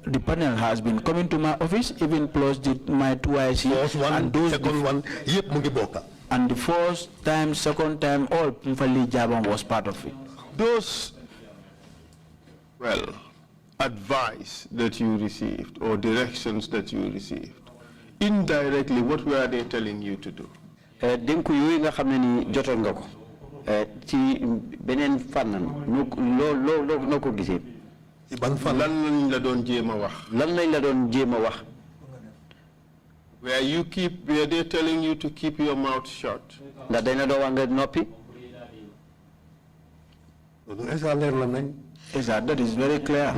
the panel has been coming to my office, even plus my 2IC, and those second one, and the first time, second time, all Mfali Jabang was part of it. Those, well, advice that you received or directions that you received, indirectly, what were they telling you to do? Denku yoy nga xamné ni jotoon nga ko ci benen fanam noko gisé ci ban fan lan lañ la doon jéema wax were they telling you to keep your mouth shut? Ndax dañ la do wax nga noppi. That is very clear.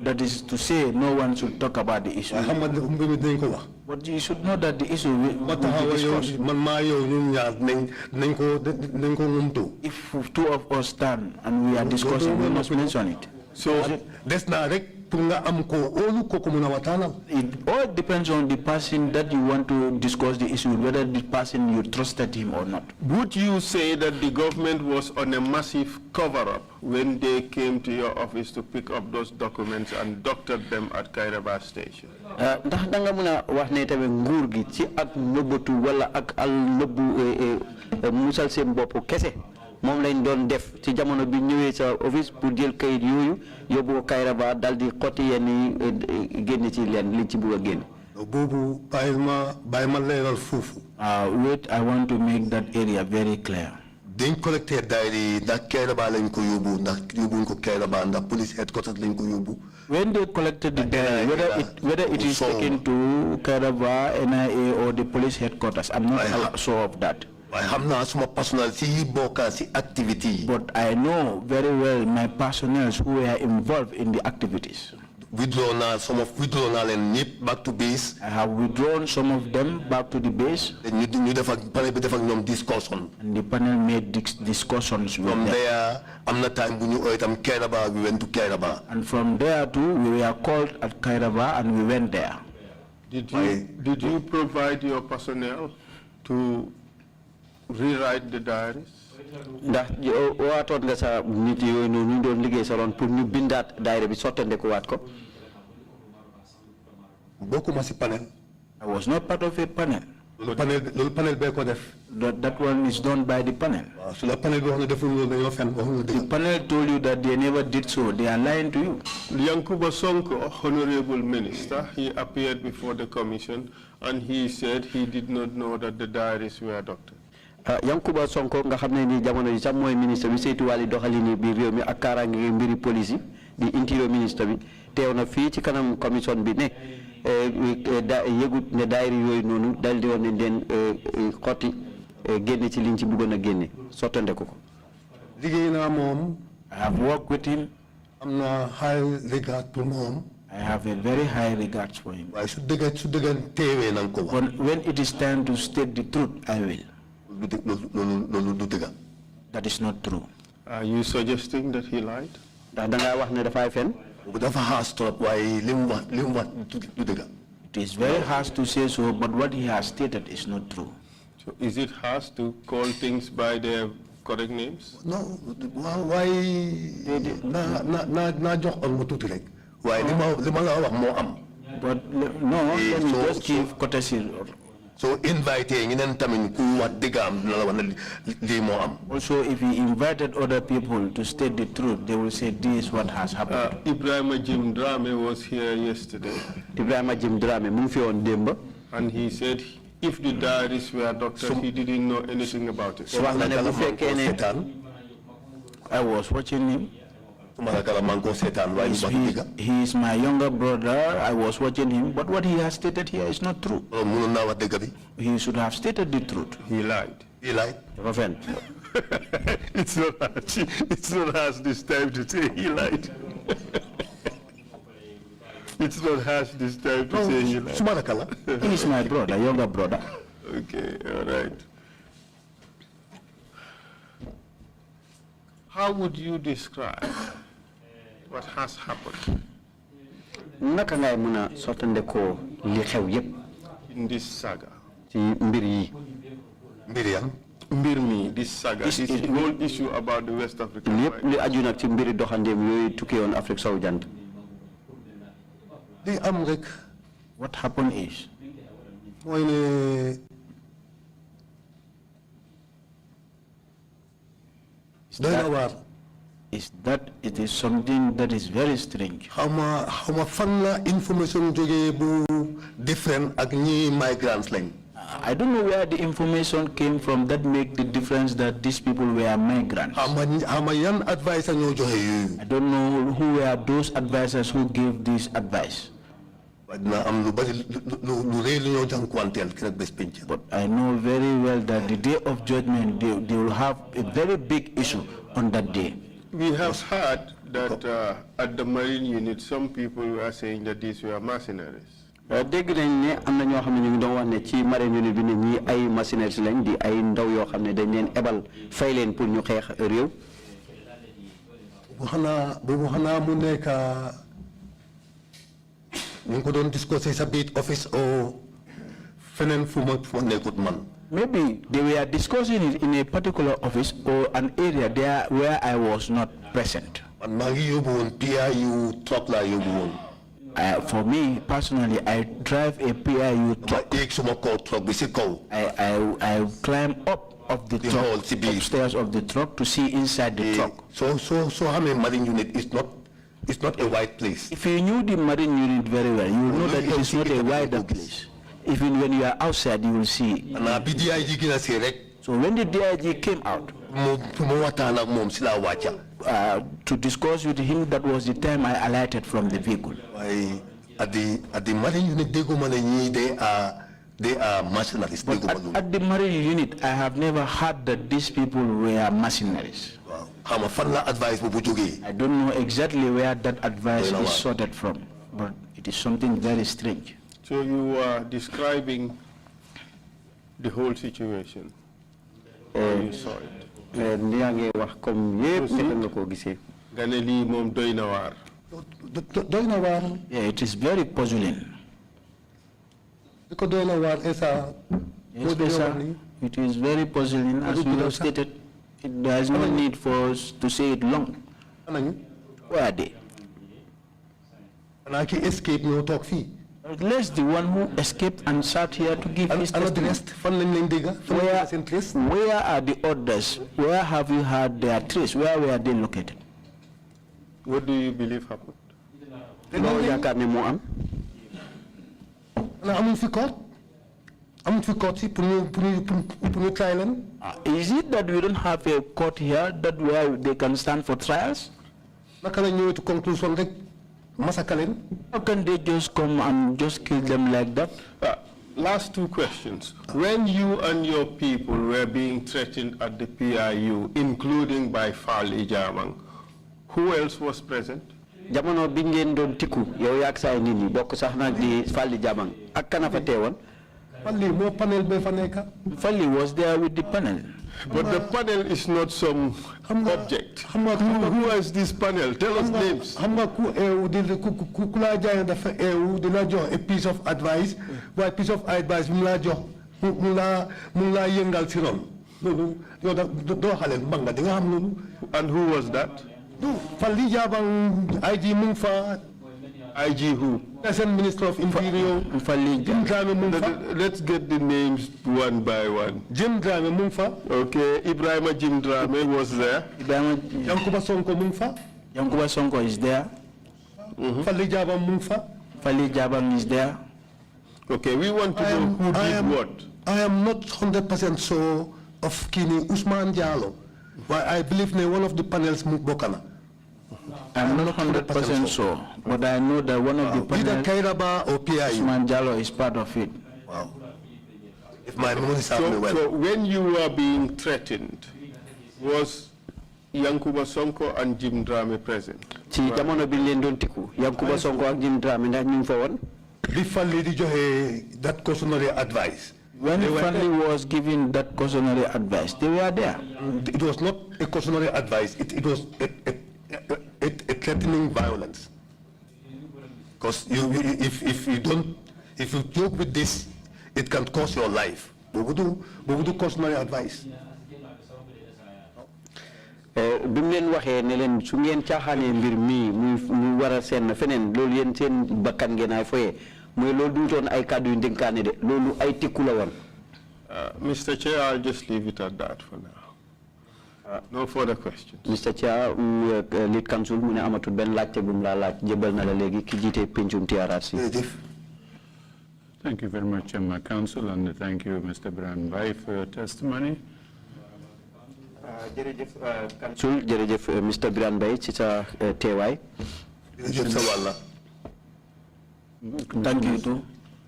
That is to say, no one should talk about the issue. But you should know that the issue will be discussed. If two of us stand and we are discussing, we must mention it. So that's not it all depends on the person that you want to discuss the issue, whether the person you trusted him or not. Would you say that the government was on a massive cover-up when they came to your office to pick up those documents and doctored them at Kairaba station? Ndax da nga mëna wax ne tamit nguur gi ci ak nëbbatu wala ak al nëbbu musal seen bopp kese mom lañ doon def ci jamono bi ñëwé sa office pour jël kayit yoyu yobbu ko Kairaba daldi xoti yenn génn ci leen li ci bëgg génn. Bobu bayma leral fofu. Wait, I want to make that area very clear. Dañ collecté diary ndax Kairaba lañ ko yobbu ndax yobbuñ ko Kairaba ndax police headquarters lañ ko yobbu. When they collected the diary, whether it is taken to Kairaba, NIA or the police headquarters, I'm not sure of that. But I know very well my personnel who were involved in the activities. Withdrawn back to base. I have withdrawn some of them back to the base. And the panel made discussions with from them. there, I'm not time when you Kairaba, we went to Kairaba. And from there too, we were called at Kairaba and we went there. Did you provide your personnel to rewrite the diaries? Ndax waatoon nga sa nit yooyu noonu ñu doon liggéey sa ron pour ñu bindaat daayira bi sottande ko waat ko. Bokkuma ci panel. I was not part of a panel. Panel be ko def. That one is done by the panel. So the panel wax na defu ñu dañoo fen wax The panel told you that they never did so. They are lying to you. Yankuba Sonko, honorable minister, he appeared before the commission and he said he did not know that the diaries were doctored. Yankuba Sonko nga xamné ni jamono yi sax moy ministre bi seytu wali doxalini bi réew mi ak karange mbiri police di interior ministre bi teew na fi ci kanam commission bi ne yegut ne daayri yoy nonu daldi won den xoti génné ci liñ ci bëggona génné sotande ko ko. Liggéey na mom. I have worked with him. am na high regard pour mom. I have a very high regards for him. Waaye su dëggan teewee nang ko wax. When it is time to state the truth, I will. That is not true. Are you suggesting that he lied? Da nga wax ne da fay fen? It is very harsh to say so, but what he has stated is not true. So is it harsh to call things by their correct names? No, why na jox on mo tuti rek. Why lima la wax mo am. But no, let me just give courtesy. So inviting in tamin ku wat digam na la li mo am. Also, if he invited other people to state the truth, they will say this is what has happened. Ibrahim Jim Drame was here yesterday. Ibrahim Jim Drame mu fi on demba. And he said if the diaries were doctored, he didn't know anything about it. I was watching him. He is my younger brother. I was watching him, but what he has stated here is not true. He should have stated the truth. He lied. He lied. It's not harsh this time to say he lied. It's not harsh this time to say he lied. He is my brother, younger brother. Okay, all right. How would you describe what has happened naka ngay mëna sotande ko li xew yépp in this saga? Ci mbir yi. Mbir yan? Mbir mi, this saga, this whole issue about the West African yépp li aju nak ci mbiri doxandem yoy tukki won Afrique sowu jant. Di am rek. What happened is Moy ne is that it is something that is very strange. How ma fan la information joge bu different ak ñi migrants lañ. I don't know where the information came from that make the difference that these people were migrants. How ma yan advice ñoo joxe yu. I don't know who were those advisors who gave this advice. But I know very well that the day of judgment, they will have a very big issue on that day. We have heard that at the Marine unit, some people were saying that these were mercenaries. Dégg nañ ne am na ñoo xam ne ñu ngi doon wax ne ci Marine unit bi ne ñi ay mercenaires lañ di ay ndaw yoo xam ne dañ leen ebal fay leen pour ñu xeex réew. Bu xanaa mu nekk ñu ko doon discussé sa biir office o feneen fu ma nekkut man. Maybe they were discussing it in a particular office or an area there where I was not present. Man maa ngi yóbbu woon PIU truck laa yóbbu woon. For me personally, I drive a PIU truck. I climb up of the truck, upstairs of the truck to see inside the truck. So how many Marine unit is not a white place. If you knew the Marine unit very well, you will know that it is not a wider place. Even when you are outside, you will see. So when the DIG came out to discuss with him, that was the time I alighted from the vehicle. At the Marine unit, they are mercenaries. But at the Marine unit, I have never heard that these people were mercenaries. I don't know exactly where that advice is sorted from, but it is something very strange. So you are describing the whole situation. You saw it. Yeah, it is very puzzling. Yes, it is very puzzling, as we have stated. There is no need for us to say it long. Where are they? Unless the one who escaped and sat here to give his testimony. Where are the others? Where have you had their trace? Where were they located? What do you believe happened? Is it that we don't have a court here that where they can stand for trials? How can they just come and just kill them like that? Last two questions. When you and your people were being threatened at the PIU, including by Fali Jamang, who else was present? Jamono bi ngeen doon tikku yow yak say nit ñi bokk sax nak di Fali Jamang ak kana fa teewon. Fali was there with the panel. But the panel is not some object. Who is this panel? Tell us names. A piece of advice. Why piece of advice? And who was that? IG who? Present Minister of Interior. Let's get the names one by one. Jim Drame Mungfa. Okay, Ibrahima Jim Drame was there. Yankuba Sonko Mungfa. Yankuba Sonko is there. Fali Jabang Mungfa. Fali Jabang is there. Okay, we want to know who did what. I am not 100% sure of Kini Usman Diallo. But I believe one of the panels Bokana. I'm not 100% sure, but I know that one of the panels, either Kairaba or PI. Usman Diallo is part of it. Wow. If my memory serves me well. So when you were being threatened, was Yankuba Sonko and Jim Drame present? Ci jamono bi len don tiku Yankuba Sonko ak Jim Drame ndax ñu fa won? Before Lady Johe that cautionary advice. When Fanny was giving that cautionary advice, they were there. It was not a cautionary advice. It was a threatening violence. Because if you joke with this, it can cost your life. We would do cautionary advice. Bim len waxe ne len su ngeen tiaxane mbir mi muy wara sen fenen lolou yeen sen bakkan ngeen ay foye moy lolou duuton ay cadeau yu ndenkane de lolou ay tikku la won. Mr. Chair, I'll just leave it at that for now. No further questions. Mr. Chair, lead council mu ne amatul ben laajte bu mu la laaj jebal na la legi ki jité pencum TRRC. Thank you very much, Council, and thank you, Mr. BIRAN MBYE, for your testimony. Council, jerejef Mr. BIRAN MBYE ci sa teewaay. Jerejef sa wàlla. Thank you too.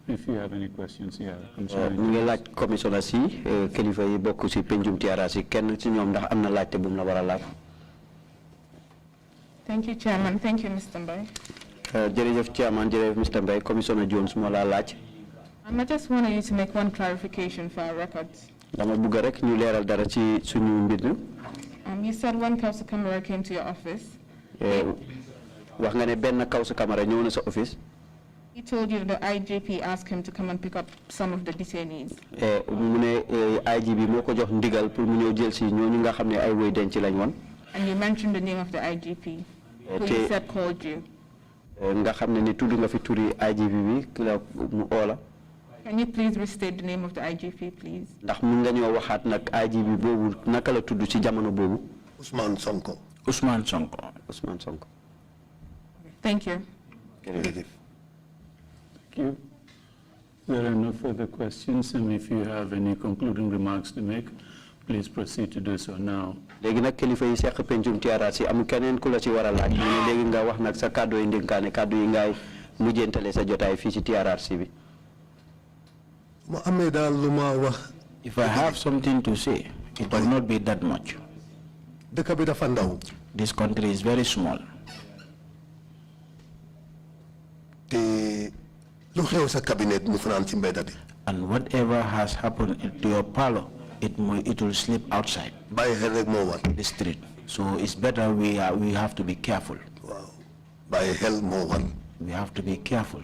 If you have any questions, yeah. ñu ngi laaj commissioner si kilifa yi bokk ci pencum TRRC kenn ci ñoom ndax am na laajte bu mu la war a laaj. Thank you, Chairman. Thank you, Mr. MBYE. Jerejef Chairman, jerejef Mr. MBYE, Commissioner Jones moo la laaj. I just wanted you to make one clarification for our records. Dama bëgg rek ñu leeral dara ci suñu mbir mi. You said one Kausa camera came to your office. Wax nga ne benn Kausa camera ñëw na sa office. He told you that the IGP asked him to come and pick up some of the detainees. Mu ne IGP moo ko jox ndigal pour mu ñëw jël si ñooñu nga xam ne ay woy denc lañ woon. And you mentioned the name of the IGP, who you said called you. Nga xam ne ni tudd nga fi turi IGP bi ki la mu oola. Can you please restate the name of the IGP, please? Ndax mun nga ñoo waxaat nag IGP boobu naka la tudd ci jamono boobu. Usman Sonko. Usman Sonko. Usman Sonko. Thank you. Thank you. There are no further questions, and if you have any concluding remarks to make, please proceed to do so now. Léegi nag kilifa yi seq pencum TRRC am keneen ku la ci war a laaj mu ne léegi nga wax nag sa kàddu yi ndénkaane kàddu yi ngay mujjentale sa jotaay fii ci TRRC bi. If I have something to say, it will not be that much. This country is very small. And whatever has happened to your parlor, it will slip outside the street. So it's better we have to be careful. We have to be careful.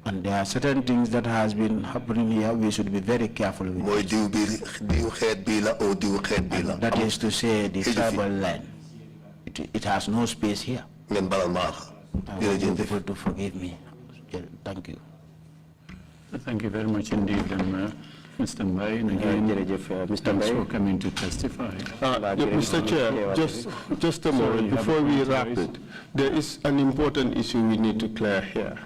And there are certain things that has been happening here. We should be very careful with it. And that is to say, the tribal line. It has no space here. I want you people to forgive me. Thank you. Thank you very much indeed, Mr. MBYE, and again, thanks for coming to testify. Mr. Chair, just a moment, before we wrap it, there is an important issue we need to clear here.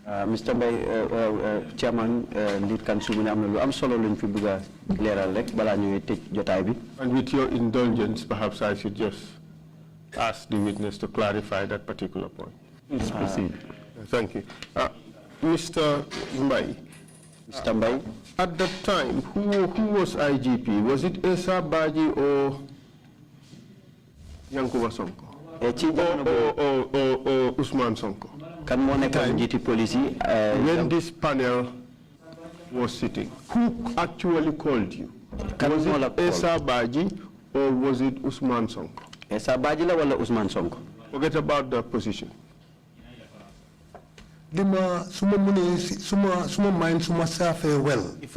Mr. MBYE, Chairman, lead council, I'm solo luñ fi bëgg leeral rek bala ñuy tëj jotaay bi. And with your indulgence, perhaps I should just ask the witness to clarify that particular point. Please proceed. Thank you. Mr. MBYE. Mr. MBYE. At that time, who was IGP? Was it Esa Baji or Yankuba Sonko? Or Usman Sonko? Kan mo nekkoon njiiti police when this panel was sitting. Who actually called you? Was it Esa Baji or was it Usman Sonko? Esa Baji la wala Usman Sonko? Forget about the position. Suma mind suma serve well. If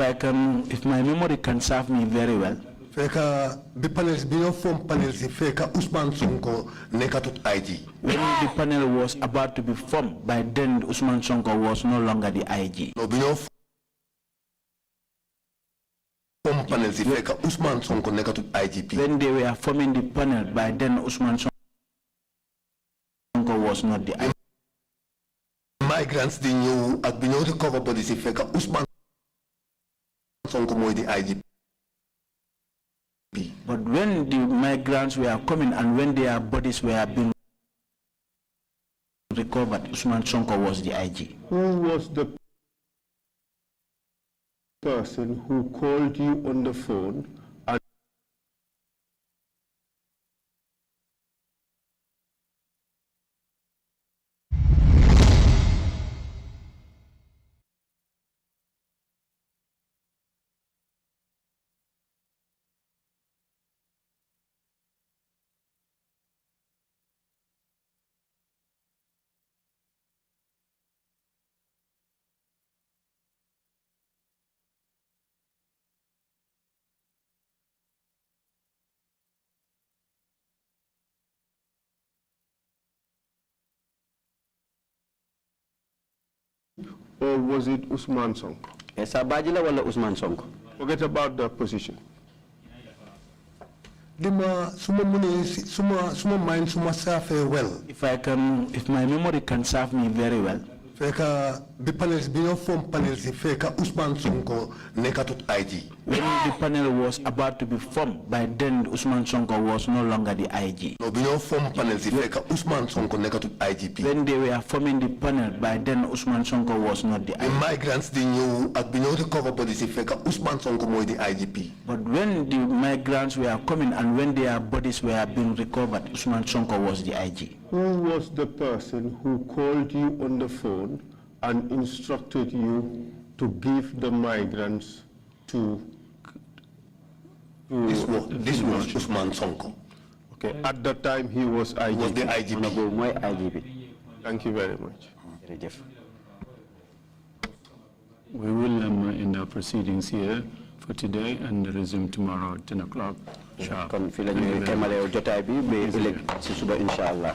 my memory can serve me very well. Feka the panels bino form panels feka Usman Sonko nekatut IG. When the panel was about to be formed, by then Usman Sonko was no longer the IG. No bino form panels feka Usman Sonko nekatut IGP. When they were forming the panel, by then Usman Sonko was not the IG. Migrants di ñew ak bi ñew di cover body ci fekk Ousmane Sonko moy di IGP. But when the migrants were coming and when their bodies were being recovered, Usman Sonko was the IG. Who was the person who called you on the phone and or was it Usman Sonko? Esa Baji la wala Usman Sonko? Forget about the position. Suma mind suma serve well. If my memory can serve me very well. Feka the panels bino form panels feka Usman Sonko nekatut IG. When the panel was about to be formed, by then Usman Sonko was no longer the IG. No bino form panels feka Usman Sonko nekatut IGP. When they were forming the panel, by then Usman Sonko was not the The IG. migrants di ñew ak bi ñew di cover body ci fekk Usman Sonko moy di IGP. But when the migrants were coming and when their bodies were being recovered, Usman Sonko was the IG. Who was the person who called you on the phone and instructed you to give the migrants to This was Usman Sonko. Okay, at the time he was IGP. Was the IGP. Thank you very much. We will end our proceedings here for today and resume tomorrow at 10 o'clock sharp. Kon fi la ñuy kemale jotaay bi ba ëllëg ci suba inshallah.